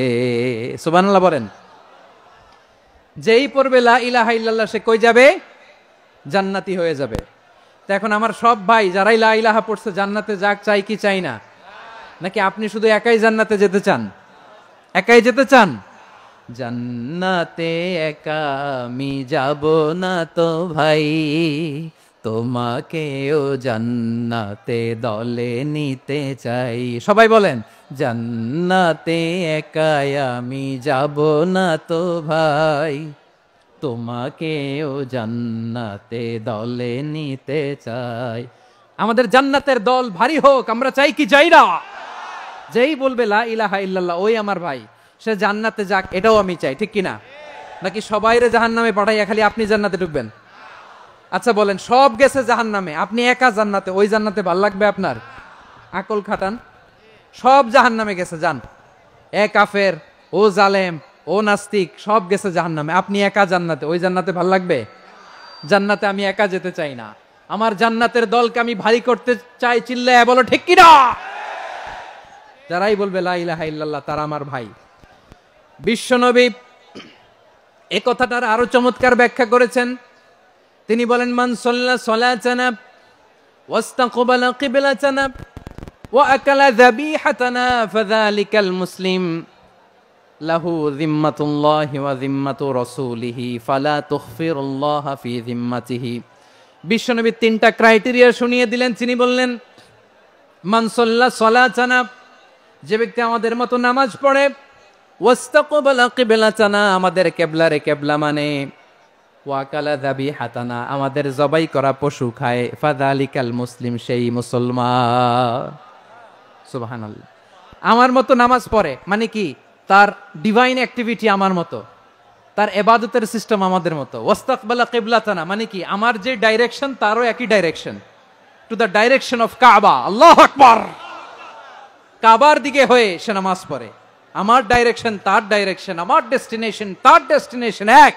সুবহানাল্লাহ বলেন। যেই পড়বে লা ইলাহা ইল্লাল্লাহ, সে কই যাবে? জান্নাতি হয়ে যাবে। তো এখন আমার সব ভাই যারাই লা ইলাহা পড়ছে জান্নাতে যাক, চাই কি চাই না? নাকি আপনি শুধু একাই জান্নাতে যেতে চান? একাই যেতে চান? জান্নাতে একা আমি যাব না তো ভাই, তোমাকেও জান্নাতে দলে নিতে চাই। সবাই বলেন, জান্নাতে একা আমি যাব না তো ভাই, তোমাকেও জান্নাতে দলে নিতে চাই। আমাদের জান্নাতের দল ভারী হোক, আমরা চাই কি চাই না? যেই বলবে লা ইলাহা ইল্লাল্লাহ, ওই আমার ভাই, সে জান্নাতে যাক, এটাও আমি চাই, ঠিক কিনা? নাকি সবাইরে জাহান্নামে পাঠাইয়া খালি আপনি জান্নাতে ঢুকবেন? আচ্ছা বলেন, সব গেছে জাহান্নামে, আপনি একা জান্নাতে, ওই জান্নাতে ভাল লাগবে আপনার? আকল খাটান। সব জাহান্নামে গেছে, যান। এ কাফের, ও জালেম, ও নাস্তিক, সব গেছে জাহান্নামে, আপনি একা জান্নাতে, ওই জান্নাতে ভাল লাগবে? জান্নাতে আমি একা যেতে চাই না, আমার জান্নাতের দলকে আমি ভারী করতে চাই। চিল্লায় বলো ঠিক কিনা? যারাই বলবে লা ইলাহা ইল্লাল্লাহ, তারা আমার ভাই। বিশ্বনবী এই কথাটার আরো চমৎকার ব্যাখ্যা করেছেন। তিনি বলেন, মান সাল্লা সালাতানা ওয়াস্তাকবালা কিবলাতানা ওয়া আকালা যাবিহাতানা ফাযালিকাল মুসলিম লাহু যিম্মাতুল্লাহি ওয়া যিম্মাতু রাসূলিহি ফালা তুখফিরুল্লাহা ফি যিম্মাতিহি। বিশ্বনবী তিনটা ক্রাইটেরিয়া শুনিয়ে দিলেন। তিনি বললেন, মান সাল্লা সালাতানা, যে ব্যক্তি আমাদের মতো নামাজ পড়ে, ওয়াস্তাকবালা কিবলাতানা, আমাদের কিবলারে কিবলা মানে, ওয়া আকালা যাবিহাতানা, আমাদের জবাই করা পশু খায়, ফাযালিকাল মুসলিম, সেই মুসলমান। সুবহানাল্লাহ। আমার মতো নামাজ পড়ে মানে কি? তার ডিভাইন অ্যাক্টিভিটি আমার মতো, তার ইবাদতের সিস্টেম আমাদের মতো। ওয়াস্তাকবালা কিবলাতানা মানে কি? আমার যে ডাইরেকশন তারও একই direction, to the direction of কাবা। আল্লাহু আকবার। কাবার দিকে হয়ে সে নামাজ পড়ে। আমার ডাইরেকশন তার ডাইরেকশন, আমার ডেস্টিনেশন তার ডেস্টিনেশন এক।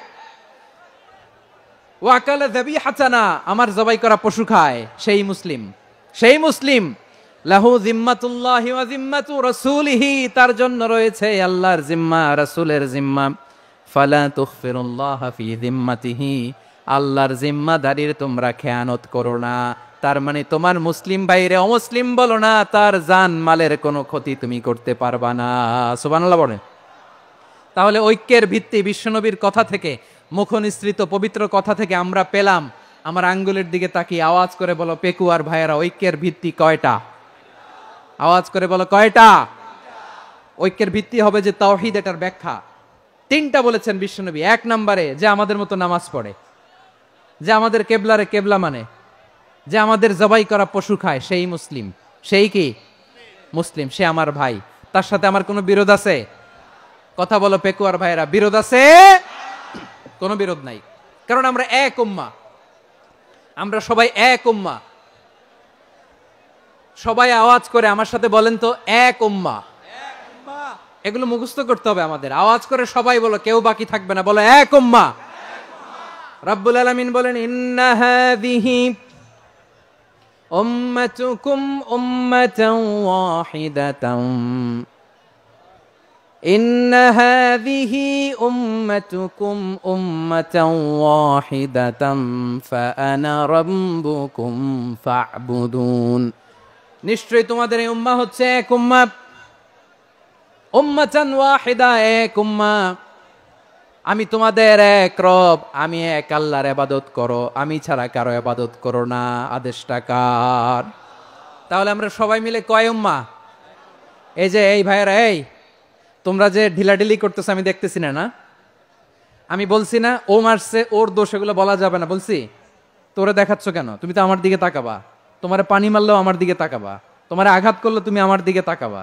ওয়া আকালা যাবিহাতানা, আমার জবাই করা পশু খায়, সেই মুসলিম। সেই মুসলিম। লাহু যিম্মাতুল্লাহি ওয়া যিম্মাতু রাসূলিহি, তার জন্য রয়েছে আল্লাহর জিম্মা, রাসূলের জিম্মা। ফালা তুখফিরুল্লাহা ফি যিম্মাতিহি, আল্লাহর জিম্মাদারির তোমরা খেয়ানত করো না। তার মানে তোমার মুসলিম ভাইরে অমুসলিম বলো না, তার জান মালের কোনো ক্ষতি তুমি করতে পারবা না। সুবহানাল্লাহ বলেন। তাহলে ঐক্যের ভিত্তি বিশ্বনবীর কথা থেকে, মুখনিসৃত পবিত্র কথা থেকে আমরা পেলাম। আমার আঙ্গুলের দিকে তাকিয়ে আওয়াজ করে বলো, পেকুয়ার ভাইয়েরা, ঐক্যের ভিত্তি কয়টা? আওয়াজ করে বলো, কয়টা? ঐক্যের ভিত্তি হবে যে তাওহীদ, এটার ব্যাখ্যা তিনটা বলেছেন বিশ্বনবী। এক নম্বরে, যে আমাদের মতো নামাজ পড়ে, যে আমাদের কেবলারে কেবলা মানে, যে আমাদের জবাই করা পশু খায়, সেই মুসলিম। সেই কি? মুসলিম। সে আমার ভাই। তার সাথে আমার কোনো বিরোধ আছে? কথা বলো পেকুয়ার ভাইরা, বিরোধ আছে? কোনো বিরোধ নাই, কারণ আমরা এক উম্মাহ, আমরা সবাই এক উম্মাহ। সবাই আওয়াজ করে আমার সাথে বলেন তো, এক উম্মাহ। এগুলো মুখস্থ করতে হবে আমাদের। আওয়াজ করে সবাই বলো, কেউ বাকি থাকবে না, বলো এক উম্মাহ। রাব্বুল আলামিন বলেন, ইন্না হাযিহি উম্মাতুকুম উম্মাতান ওয়াহিদাতান, ইন্না হাযিহি উম্মাতুকুম উম্মাতান ওয়াহিদাতান ফাআনা রাব্বুকুম ফা'বুদুন। নিশ্চয়ই তোমাদের এই উম্মাহ হচ্ছে এক উম্মাহ। উম্মাতান ওয়াহিদা, এক উম্মাহ। আমি তোমাদের এক রব, আমি এক আল্লাহর ইবাদত করো, আমি ছাড়া কারো ইবাদত করো না। আদেশটা কার? তাহলে আমরা সবাই মিলে কয় উম্মাহ? এই যে এই ভাইয়েরা, এই তোমরা যে ঢিলাঢিলি করতেছ আমি দেখতেছি না, না? আমি বলছি না ও মারছে ওর দোষ, এগুলো বলা যাবে না। বলছি তোরে দেখাচ্ছ কেন? তুমি তো আমার দিকে তাকাবা। তোমারে পানি মারলেও আমার দিকে তাকাবা, তোমারে আঘাত করলে তুমি আমার দিকে তাকাবা।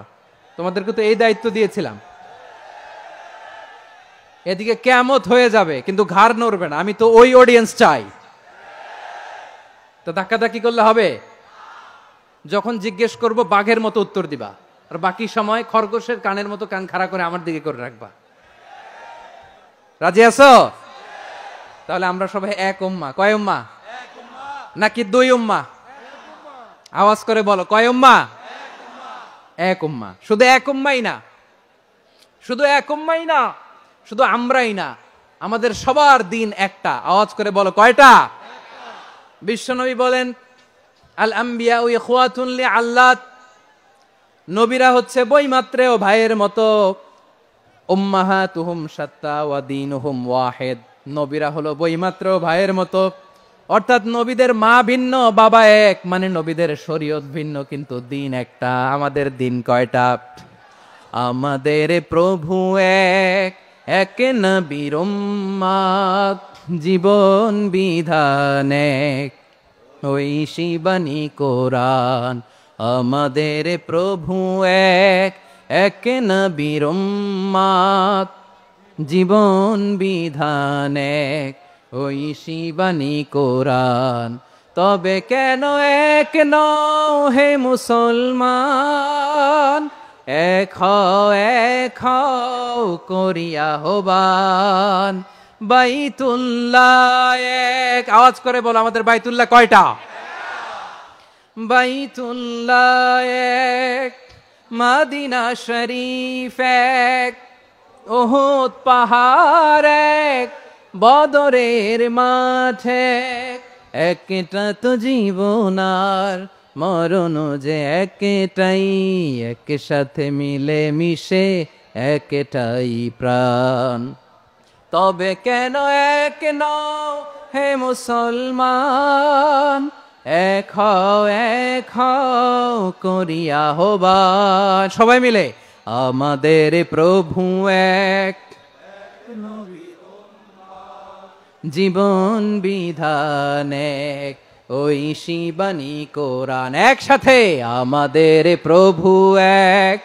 তোমাদেরকে তো এই দায়িত্ব দিয়েছিলাম। এদিকে কিয়ামত হয়ে যাবে কিন্তু ঘাড় নড়বে না, আমি তো ওই অডিয়েন্স চাই। তো ধাক্কাধাক্কি করলে হবে? যখন জিজ্ঞেস করব বাঘের মতো উত্তর দিবা, আর বাকি সময় খরগোশের কানের মতো কান খাড়া করে আমার দিকে করে রাখবা। রাজি আছো? তাহলে আমরা সবাই এক উম্মা। কয় উম্মা? নাকি দুই উম্মা? আওয়াজ করে বলো, কয় উম্মা? এক উম্মা। শুধু এক উম্মাই না, শুধু এক উম্মাই না, শুধু আমরাই না, আমাদের সবার দিন একটা। আওয়াজ করে বলো, কয়টা? বিশ্বনবী বলেন, আল আম্বিয়া ইখওয়াতুন লিআল্লাত, নবীরা হচ্ছে বৈমাত্রেয় ভাইয়ের মতো। উম্মাহাতুহুম শাত্তা ওয়া দীনুহুম ওয়াহিদ, নবীরা হলো বৈমাত্রেয় ভাইয়ের মতো। অর্থাৎ নবীদের মা ভিন্ন, বাবা এক, মানে নবীদের শরীয়ত ভিন্ন, কিন্তু দিন একটা। আমাদের দিন কয়টা? আমাদের প্রভু এক, এক নবীর উম্মাত, জীবন বিধান এক, ওই শিবানী কোরআন। আমাদের প্রভু এক, এক নবীর উম্মাত, জীবন বিধান এক, ওই শিবানী কোরআন। তবে কেন এক নও হে মুসলমান, এক হও করিয়া আহ্বান। বাইতুল্লাহ এক, আওয়াজ করে বলো, আমাদের বাইতুল্লাহ কয়টা? বাইতুল্লাহ এক, মদিনা শরীফ এক, উহুদ পাহাড় এক, বদরের মাঠ এক। একটা তো জীবন আর মরণ যে একটাই, একসাথে মিলে মিশে একটাই প্রাণ। তবে কেন এক নও হে মুসলমান, এক হও করিয়া আহ্বান। সবাই মিলে, আমাদের প্রভু এক, জীবন বিধান এক, ওই শিবানী কোরআন। একসাথে, আমাদের প্রভু এক,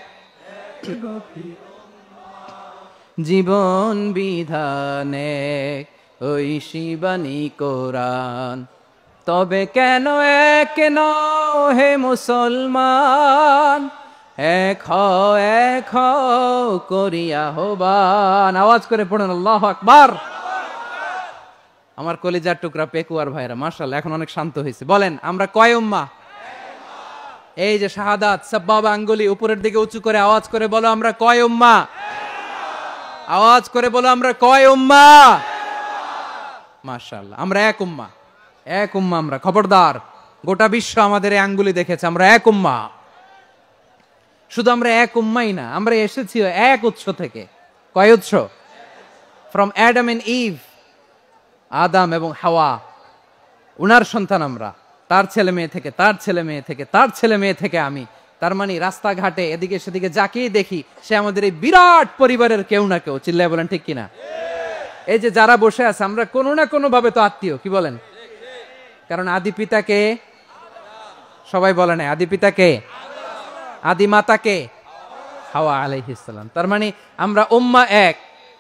জীবন বিধান এক, ওই শিবানী কোরআন। তবে কেন এক নও হে মুসলমান, এক হও করিয়া আহ্বান। আওয়াজ করে পড়ুন আল্লাহু আকবার। আমার কলিজার টুকরা পেকুয়ার ভাইরা মাশাআল্লাহ এখন অনেক শান্ত হয়েছে। বলেন, আমরা কয় উম্মা? এই যে শাহাদাত সাব্বাবা আঙ্গুলি উপরের দিকে উঁচু করে আওয়াজ করে বলো, আমরা কয় উম্মা? আওয়াজ করে বলো, আমরা কয় উম্মা? মাশাআল্লাহ, আমরা এক উম্মা। এক উম্মা আমরা। খবরদার, গোটা বিশ্ব আমাদের এই আঙ্গুলি দেখেছে, আমরা এক উম্মা। শুধু আমরা এক উম্মাই না, আমরা এসেছি এক উৎস থেকে। কয় উৎস? ফ্রম অ্যাডাম এন্ড ইভ, আদম এবং হাওয়া, উনার সন্তান আমরা। তার ছেলে মেয়ে থেকে, তার ছেলে মেয়ে থেকে, তার ছেলে মেয়ে থেকে আমি। তার মানে রাস্তাঘাটে এদিকে সেদিকে যাকেই দেখি সে আমাদের এই বিরাট পরিবারের কেউ না কেউ। চিল্লায় বলেন ঠিক কিনা? এই যে যারা বসে আছে, আমরা কোনো না কোনো ভাবে তো আত্মীয়। কি বলেন? কারণ আদি পিতাকে, সবাই বলে না, আদি পিতাকে, আদি মাতাকে হাওয়া আলাইহিস সালাম। তার মানে আমরা উম্মা এক,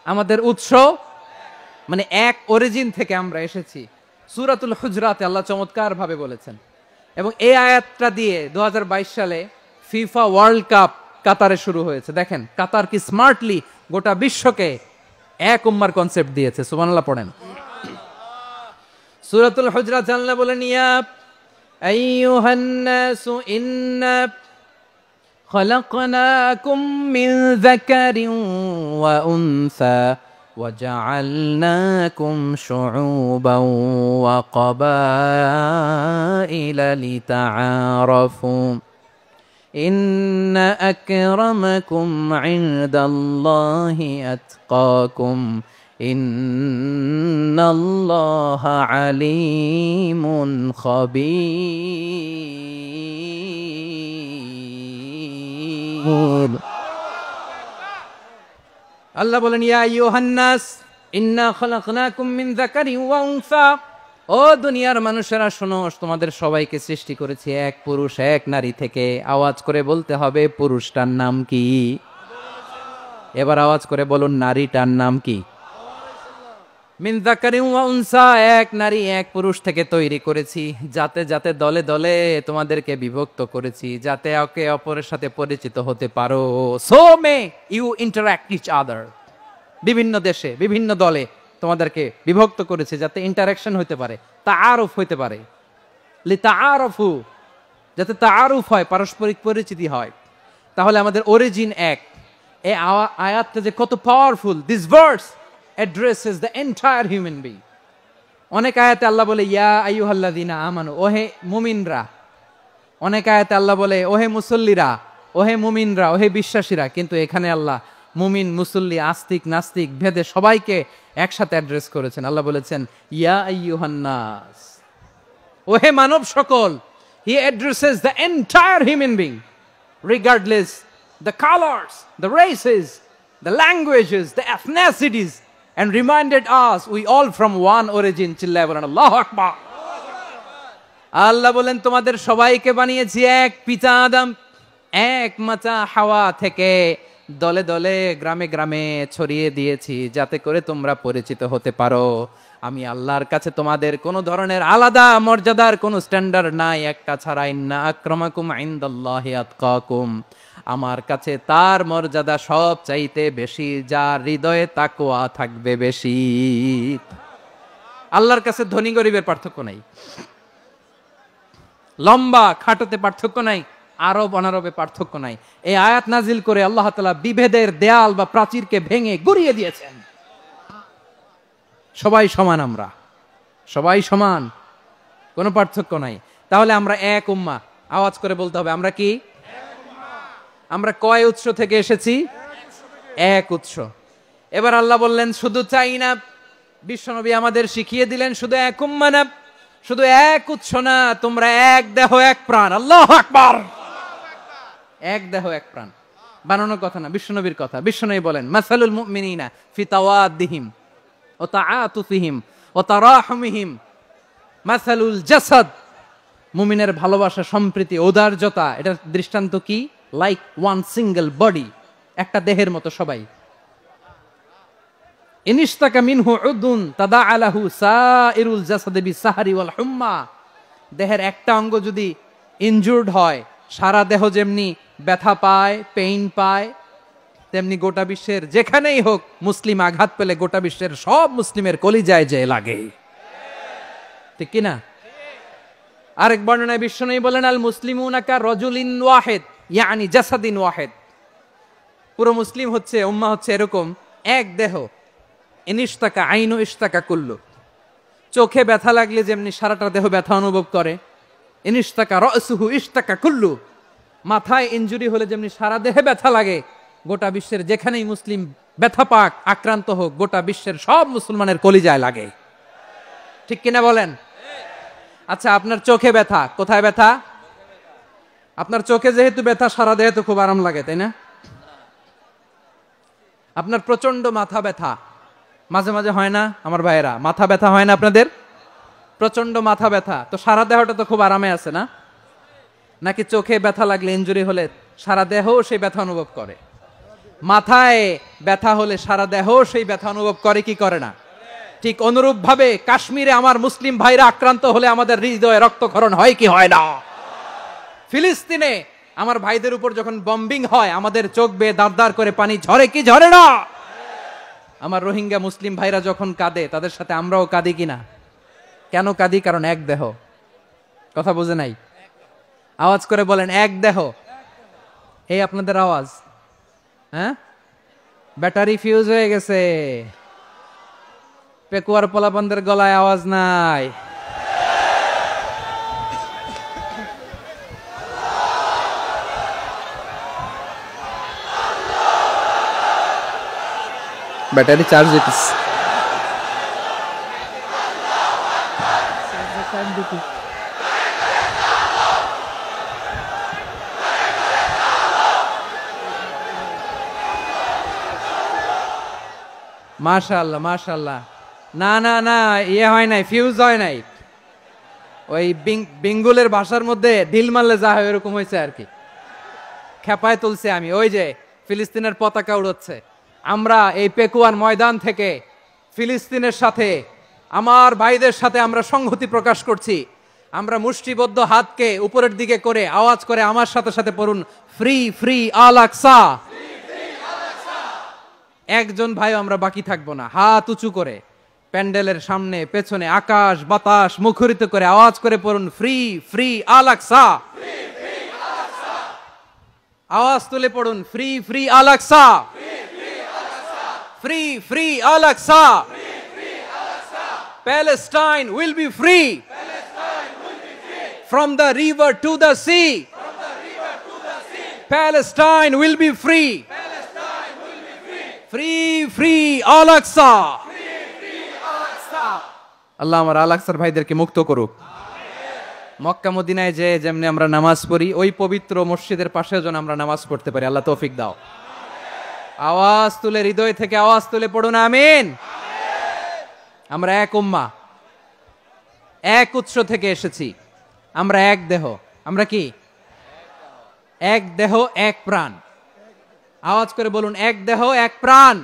আমাদের উৎস মানে এক অরিজিন থেকে আমরা এসেছি। সূরাতুল হুজরাতে আল্লাহ চমৎকার ভাবে বলেছেন। এবং এই আয়াতটা দিয়ে 2022 সালে ফিফা ওয়ার্ল্ড কাপ কাতারে শুরু হয়েছে। দেখেন কাতার কি স্মার্টলি গোটা বিশ্বকে এক উম্মার কনসেপ্ট দিয়েছে। সুবহানাল্লাহ পড়েন। সূরাতুল হুজরাত আল্লাহ বলেন, ইয়া আইয়ুহান নাসু ইন্না খলাকনাকুম মিন যাকারিন ওয়া উনসা وجعلناكم شعوبا وقبائل لتعارفوا إن أكرمكم عند الله أتقاكم إن الله عليم خبير। আল্লাহ বলেন, ইয়া আইয়ুহান নাস ইন্না খলাকনাকুম মিন যাকারিন ওয়া উনসা, ও দুনিয়ার মানুষেরা শোনো, তোমাদের সবাইকে সৃষ্টি করেছি এক পুরুষ এক নারী থেকে। আওয়াজ করে বলতে হবে পুরুষটার নাম কি? এবার আওয়াজ করে বলুন নারীটার নাম কি? মিন যাকারিন ওয়া উনসা, এক নারী এক পুরুষ থেকে তৈরি করেছি, যাতে যাতে দলে দলে তোমাদেরকে বিভক্ত করেছি, যাতে একে অপরের সাথে পরিচিত হতে পারো। So may you interact each other, বিভিন্ন দেশে বিভিন্ন দলে তোমাদেরকে বিভক্ত করেছে যাতে ইন্টারাকশন হতে পারে, তাআরুফ হতে পারে। লিতাআরফু, যাতে তাআরুফ হয়, পারস্পরিক পরিচিতি হয়। তাহলে আমাদের অরিজিন এক। এই আয়াতটা যে কত powerful! This verse addresses the entire human being. অনেক আয়াতে আল্লাহ বলে ইয়া আইয়ুহাল্লাযীনা আমানু, ওহে মুমিনরা। অনেক আয়াতে আল্লাহ বলে ওহে মুসল্লিরা, ওহে মুমিনরা, ওহে বিশ্বাসীরা। কিন্তু এখানে আল্লাহ মুমিন মুসল্লি আস্তিক নাস্তিক ভেদে সবাইকে একসাথে অ্যাড্রেস করেছেন। আল্লাহ বলেছেন ইয়া আইয়ুহান নাস, ওহে মানব সকল। হি addresses the entire human being regardless the colours, the races, the languages, the এথনিসিটিস, and reminded us we all from one origin. চিল্লায় বলেন আল্লাহু আকবার। আল্লাহ বলেন তোমাদের সবাইকে বানিয়েছি এক পিতা আদম, এক মাতা হাওয়া থেকে, দলে দলে গ্রামে গ্রামে ছড়িয়ে দিয়েছি যাতে করে তোমরা পরিচিত হতে পারো। আমি আল্লাহর কাছে তোমাদের কোনো ধরনের আলাদা মর্যাদার কোনো স্ট্যান্ডার্ড নাই একটা ছাড়া। ইন্না আক্রামাকুম ইনদাল্লাহি আতকাকুম, আমার কাছে তার মর্যাদা সব চাইতে বেশি যার হৃদয়ে তাকওয়া থাকবে বেশি। আল্লাহর কাছে ধনী গরিবের পার্থক্য নাই, লম্বা খাটোতে পার্থক্য নাই, আরব অনারবে পার্থক্য নাই। এই আয়াত নাজিল করে আল্লাহ তাআলা বিভেদের দেয়াল বা প্রাচীরকে ভেঙে গুড়িয়ে দিয়েছেন। সবাই সমান, আমরা সবাই সমান, কোনো পার্থক্য নাই। তাহলে আমরা এক উম্মাহ। আওয়াজ করে বলতে হবে আমরা কি? আমরা কয় উৎস থেকে এসেছি? এক উৎস। এবার আল্লাহ বললেন শুধু চাই না, বিশ্বনবী আমাদের শিখিয়ে দিলেন শুধু এক উম্মাহ না, শুধু এক উৎস না, তোমরা এক দেহ এক প্রাণ। আল্লাহু আকবার। এক দেহ এক প্রাণ বানানোর কথা না, বিশ্বনবীর কথা। বিশ্বনবী বলেন মাসালুল মুমিনিনা ফি তাওয়াদ্দিহিম ওয়া তাআতুফিহিম ওয়া তারাহুমিহিম মাসালুল জাসাদ, মুমিনের ভালোবাসা, সম্প্রীতি, ঔদার্যতা, এটার দৃষ্টান্ত কি? লাইক ওয়ান সিঙ্গেল বডি, একটা দেহের মতো সবাই। ইনিশতাকা মিনহু উদুন তাদাআ লাহু সাইরুল জাসাদি বিসাহরি ওয়াল হুম্মা, দেহের একটা অঙ্গ যদি ইনজুর্ড হয় সারা দেহ যেমনি ব্যথা পায়, পেইন পায়, তেমনি গোটা বিশ্বের যেখানেই হোক মুসলিম আঘাত পেলে গোটা বিশ্বের সব মুসলিমের কলিজায় যে লাগে, ঠিক কিনা? আরেক বর্ণনায় বিশ্বনবী বলেন আল মুসলিমুনা কা রাজুলিন ওয়াহিদ ইয়ানি জাসাদিন ওয়াহিদ, পুরো মুসলিম হচ্ছে, উম্মাহ হচ্ছে এরকম এক দেহ। ইনিশতাকা আইনু ইশতাকা কুল্লু, চোখে ব্যথা লাগলে যেমনি সারাটা দেহ ব্যথা অনুভব করে, ইনিশতাকা রাসুহু ইশতাকা কুল্লু, মাথায় ইনজুরি হলে যেমনি সারা দেহে ব্যথা লাগে, গোটা বিশ্বের যেখানেই মুসলিম ব্যথা পাক, আক্রান্ত হোক, গোটা বিশ্বের সব মুসলমানের কলিজায় লাগে, ঠিক কিনা বলেন? আচ্ছা, আপনার চোখে ব্যথা, কোথায় ব্যথা? আপনার চোখে যেহেতু ব্যথা, সারা দেহে তো খুব আরাম লাগে, তাই না? আপনার প্রচন্ড মাথা ব্যথা মাঝে মাঝে হয় না আমার ভাইয়েরা? মাথা ব্যথা হয় না আপনাদের? প্রচন্ড মাথা ব্যথা, তো সারা দেহটা তো খুব আরামে আছে না? নাকি চোখে ব্যথা লাগলে, ইনজুরি হলে সারা দেহ সেই ব্যথা অনুভব করে? মাথায় ব্যথা হলে সারা দেহ সেই ব্যথা অনুভব করে কি করে না? ঠিক অনুরূপ ভাবে কাশ্মীরে আমার মুসলিম ভাইরা আক্রান্ত হলে আমাদের হৃদয়ে রক্তক্ষরণ হয় কি হয় না? ফিলিস্তিনে আমার ভাইদের উপর যখন বম্বিং হয় আমাদের চোখ বেয়ে দাঁড় দাঁড় করে পানি ঝরে কি ঝরে না? আমার রোহিঙ্গা মুসলিম ভাইরা যখন কাঁদে তাদের সাথে আমরাও কাঁদি কিনা? কেন কাঁদি? কারণ এক দেহ। কথা বুঝে নাই? আওয়াজ করে বলেন এক দেহ। এই আপনাদের আওয়াজ, হ্যাঁ? ব্যাটারি ফিউজ হয়ে গেছে, পেকুয়ার পোলাপানদের গলায় আওয়াজ নাই। ব্যাটারি চার্জ দিতেছে। মাশাআল্লাহ মাশাআল্লাহ। না না না, ইয়ে হয় নাই, ফিউজ হয় নাই, ওই বেঙ্গলের ভাষার মধ্যে ঢিল মারলে যা হয় এরকম হয়েছে আর কি। খেপায় তুলছে আমি, ওই যে ফিলিস্তিনের পতাকা উড়াচ্ছে। আমরা এই পেকুয়ার ময়দান থেকে ফিলিস্তিনের সাথে, আমার ভাইদের সাথে আমরা সংহতি প্রকাশ করছি। আমরা মুষ্টিবদ্ধ হাতকে উপরের দিকে করে আওয়াজ করে আমার সাথে সাথে পড়ুন, ফ্রি ফ্রি আল আকসা। একজন ভাই আমরা বাকি থাকবো না, হাত উঁচু করে প্যান্ডেলের সামনে পেছনে আকাশ বাতাস মুখরিত করে আওয়াজ করে পড়ুন, ফ্রি ফ্রি আল আকসা। আওয়াজ তুলে পড়ুন, free free Al Aqsa, free free Al Aqsa. Palestine will be free from the river to the sea. Palestine will be free. Free free Al Aqsa. আল্লাহ আমার আল আকসার ভাইদেরকে মুক্ত করুক। মক্কা মদিনায় যে যেমনি আমরা নামাজ পড়ি, ওই পবিত্র মসজিদের পাশে যেন আমরা নামাজ পড়তে পারি, আল্লাহ তৌফিক দাও। আওয়াজ তুলে, হৃদয় থেকে আওয়াজ তুলে পড়ুন আমিন। আমরা এক উম্মাহ, এক উৎস থেকে এসেছি, আমরা এক দেহ। আমরা কি? এক দেহ এক প্রাণ। আওয়াজ করে বলুন, এক দেহ এক প্রাণ।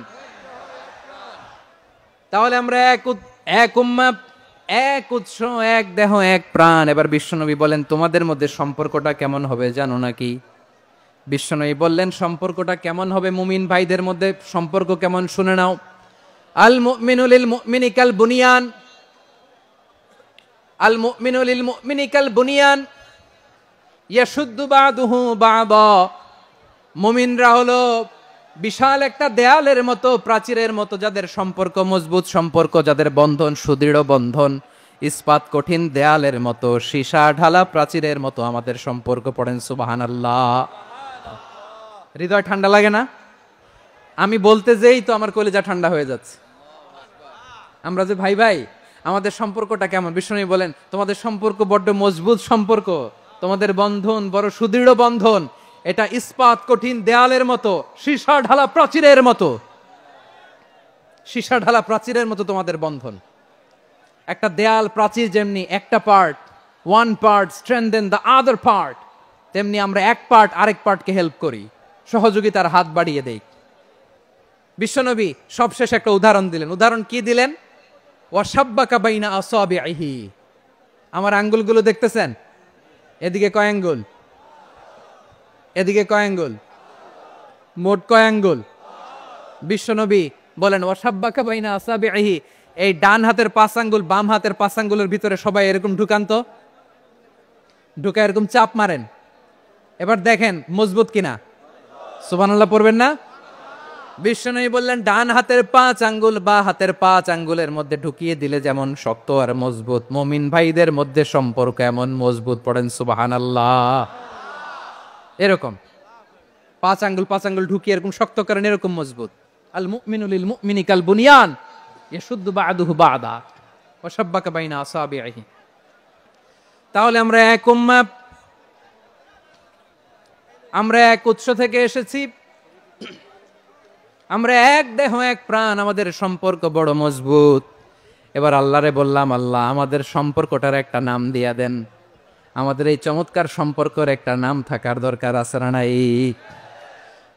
তাহলে আমরা এক উম্মাহ, এক উৎস, এক দেহ এক প্রাণ। এবার বিশ্বনবী বলেন, তোমাদের মধ্যে সম্পর্কটা কেমন হবে জানো নাকি? বিশ্বনবী বললেন, সম্পর্কটা কেমন হবে মুমিন ভাইদের মধ্যে, সম্পর্ক কেমন শুনে নাও। আল মুমিনু লিল মুমিনি কাল বুনিয়ান, আল মুমিনু লিল মুমিনি কাল বুনিয়ান ইয়াশুদ্দু বাদুহু বাদা। মুমিনরা হলো বিশাল একটা দেয়ালের মতো, প্রাচীরের মতো, যাদের সম্পর্ক মজবুত সম্পর্ক, যাদের বন্ধন সুদৃঢ় বন্ধন, ইস্পাত কঠিন দেয়ালের মতো, সীসা ঢালা প্রাচীরের মতো আমাদের সম্পর্ক। পড়েন সুবহানাল্লাহ। হৃদয় ঠান্ডা লাগে না? আমি বলতে যেই তো আমার কলিজা ঠান্ডা হয়ে যাচ্ছে। আমরা যে ভাই ভাই, আমাদের সম্পর্কটা কেমন? বিষ্ণু বলেন, তোমাদের সম্পর্ক বড্ড মজবুত সম্পর্ক, তোমাদের বন্ধন বড় সুদৃঢ় বন্ধন, এটা ইস্পাত কঠিন দেয়ালের মতো, সীসা ঢালা প্রাচীরের মতো। সীসা ঢালা প্রাচীরের মতো তোমাদের বন্ধন। একটা দেয়াল প্রাচীর যেমনি একটা part, one part strengthen the other part, তেমনি আমরা এক পার্ট আরেক পার্টকে হেল্প করি, সহযোগিতার হাত বাড়িয়ে দেই। বিশ্বনবী সবশেষ একটা উদাহরণ দিলেন। উদাহরণ কি দিলেন? ওয়াসাব্বাকা বাইনা আসাবিহি। আমার আঙ্গুলগুলো দেখতেছেন? এদিকে কয় আঙ্গুল, এদিকে কয় আঙ্গুল, মোট কয় আঙ্গুল? বিশ্বনবী বলেন, ওয়াসাব্বাকা বাইনা আসাবিহি। এই ডান হাতের 5 আঙ্গুল বাম হাতের 5 আঙ্গুলের ভিতরে সবাই এরকম ঢুকান তো, ঢুকা এরকম চাপ মারেন। এবার দেখেন মজবুত কিনা। সুবহানাল্লাহ পড়বেন না? বিশ্বনবী বললেন, ডান হাতের 5 আঙ্গুল বা হাতের 5 আঙ্গুলের মধ্যে ঢুকিয়ে দিলে যেমন শক্ত আর মজবুত, মুমিন ভাইদের মধ্যে সম্পর্ক এমন মজবুত। পড়েন সুবহানাল্লাহ। এরকম 5 আঙ্গুল ঢুকিয়ে এরকম শক্ত করেন, এরকম মজবুত। আল মুমিনু লিল মুমিনি কাল বুনিয়ান ইয়াশুদ্দু বাদুহু বাদা ওয়া শাব্বাকা বাইনা আসাবিহি। তাহলে আমরা এক উম্মাহ, আমরা এক উৎস থেকে এসেছি, আমরা এক দেহ এক প্রাণ, আমাদের সম্পর্ক বড় মজবুত। এবার আল্লাহরে বললাম, আল্লাহ আমাদের সম্পর্কটার একটা নাম দিয়া দেন। আমাদের এই চমৎকার সম্পর্কের একটা নাম থাকার দরকার আছে না নাই?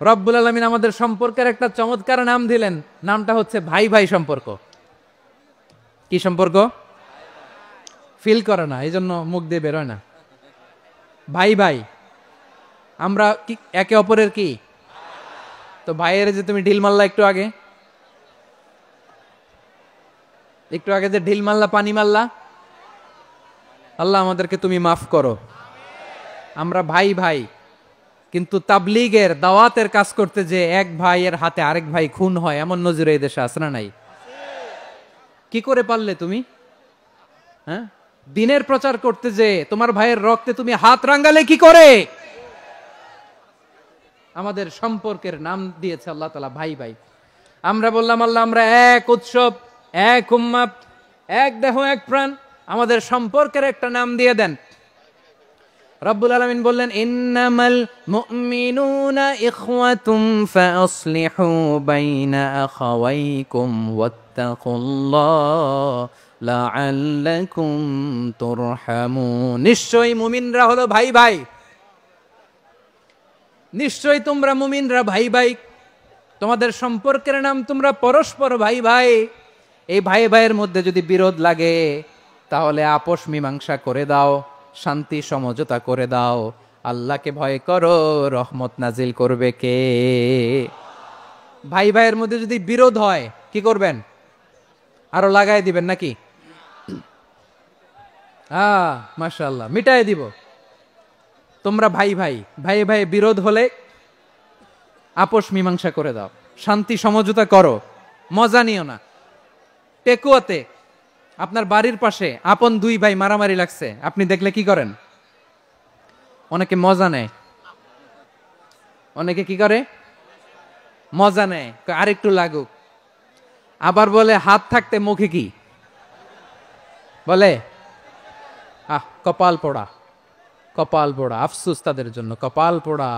রব্বুল আলামিন আমাদের সম্পর্কের একটা চমৎকার নাম দিলেন। নামটা হচ্ছে ভাই ভাই সম্পর্ক। কি সম্পর্ক? ফিল করে না, এই জন্য মুখ দিয়ে বেরোয় না। ভাই ভাই, আমরা কি একে অপরের কি? তো ভাইয়ের যে তুমি ঢিল মারলা একটু আগে, যে ঢিল মারলা, পানি মারলা, আল্লাহ আমাদেরকে তুমি মাফ করো। আমরা ভাই ভাই, কিন্তু তাবলীগের দাওয়াতের কাজ করতে যে এক ভাইয়ের হাতে আরেক ভাই খুন হয়, এমন নজির এই দেশে আছে না নাই? কি করে পারলে তুমি? হ্যাঁ, দিনের প্রচার করতে যে তোমার ভাইয়ের রক্তে তুমি হাত রাঙ্গালে কি করে? আমাদের সম্পর্কের নাম দিয়েছে আল্লাহ তাআলা ভাই ভাই। আমরা বললাম, আল্লাহ আমরা এক উৎসব, এক উম্মাহ, এক দেহ এক প্রাণ, আমাদের সম্পর্কের একটা নাম দিয়ে দেন। রব্বুল আলামিন বললেন ইন্নামাল মুমিনুনা ইখওয়াতুম ফাসলিহু বাইনা আখাওয়াইকুম ওয়াত্তাকুল্লাহ লাআল্লাকুম তুরহামুন। নিশ্চয়ই মুমিনরা হলো ভাই ভাই, নিশ্চয়ই তোমরা মুমিনরা ভাই ভাই, তোমাদের সম্পর্কের নাম তোমরা পরস্পর ভাই ভাই। এই ভাই ভাইয়ের মধ্যে যদি বিরোধ লাগে তাহলে আপোষ মীমাংসা করে দাও, শান্তি সমঝোতা করে দাও। আল্লাহকে ভয় করো, রহমত নাজিল করবে কে? ভাই ভাইয়ের মধ্যে যদি বিরোধ হয় কি করবেন? আরো লাগাই দিবেন নাকি? মাশাআল্লাহ, মিটাই দিব। তোমরা ভাই ভাই, ভাই ভাই বিরোধ হলে আপোষ মীমাংসা করে দাও, শান্তি সমঝোতা করো, মজা নিও না। টেকুয়াতে আপনার বাড়ির পাশে আপন দুই ভাই মারামারি লাগছে, আপনি দেখলে কি করেন? অনেকে মজা নেয়, অনেকে কি করে? মজা নেয়, আরেকটু লাগুক। আবার বলে হাত থাকতে মুখে কি বলে? কপাল পোড়া, কপাল পোড়া, আফসোস তাদের জন্য, কপাল পোড়া।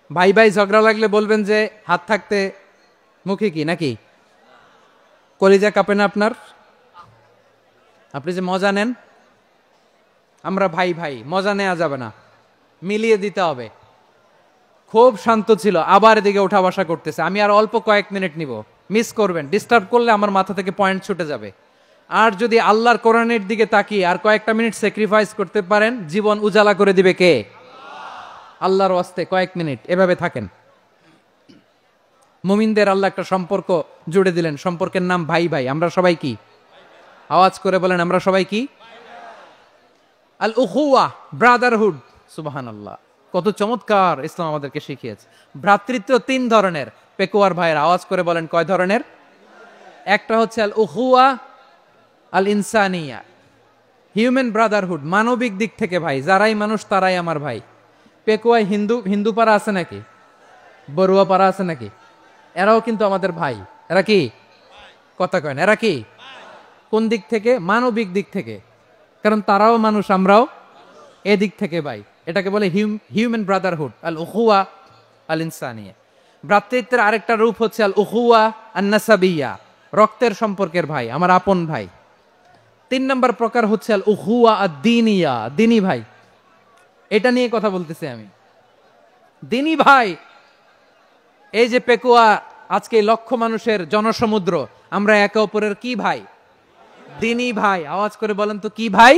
ভাই ভাই ঝগড়া লাগলে বলবেন যে হাত থাকতে মুখে কি, নাকি? কলিজা কাঁপে না আপনার? আপনি যে মজা নেন, আমরা ভাই ভাই, মজা নেওয়া যাবে না, মিলিয়ে দিতে হবে। খুব শান্ত ছিল, আবার এদিকে উঠা বসা করতেছে। আমি আর অল্প কয়েক মিনিট নিব, মিস করবেন, ডিস্টার্ব করলে আমার মাথা থেকে পয়েন্ট ছুটে যাবে। আর যদি আল্লাহর কোরআনের দিকে তাকিয়ে আর কয়েকটা মিনিট স্যাক্রিফাইস করতে পারেন, জীবন উজালা করে দিবে কে? আল্লাহর ওয়াস্তে কয়েক মিনিট এভাবে থাকেন। মুমিনদের আল্লাহ একটা সম্পর্ক জুড়ে দিলেন, সম্পর্কের নাম ভাই ভাই। আমরা সবাই কি? আওয়াজ করে বলেন, আমরা সবাই কি? আল উখুয়া, ব্রাদারহুড। সুবহানাল্লাহ, কত চমৎকার ইসলাম আমাদেরকে শিখিয়েছে। ভ্রাতৃত্ব তিন ধরনের। পেকুয়ার ভাইয়ের আওয়াজ করে বলেন, কয় ধরনের? একটা হচ্ছে আল উখুয়া আল ইনসানিয়া, হিউম্যান ব্রাদারহুড, মানবিক দিক থেকে ভাই, যারাই মানুষ তারাই আমার ভাই। পেকুয়ায় হিন্দু পাড়া আছে নাকি? বড়ুয়া পাড়া আছে নাকি? এরাও কিন্তু আমাদের ভাই। এরা কি? কথা কয় না, এরা কি? কোন দিক থেকে? মানবিক দিক থেকে, কারণ তারাও মানুষ, আমরাও এদিক থেকে ভাই। এটাকে বলে হিউম্যান ব্রাদারহুড, আল উখুয়া আল ইনসানিয়া। ভ্রাতৃত্বের আরেকটা রূপ হচ্ছে আল উখুয়া আন নাসাবিয়া, রক্তের সম্পর্কের ভাই, আমার আপন ভাই। 3 নম্বর প্রকার হচ্ছে আল উখুয়া আদ-দীনিয়া, দিনী ভাই। এটা নিয়ে কথা বলতেছি আমি, দিনী ভাই। এই যে পেকুয়া, আজকে লক্ষ মানুষের জনসমুদ্র, আমরা একে অপরের কি ভাই? দিনী ভাই। আওয়াজ করে বলেন তো কি ভাই?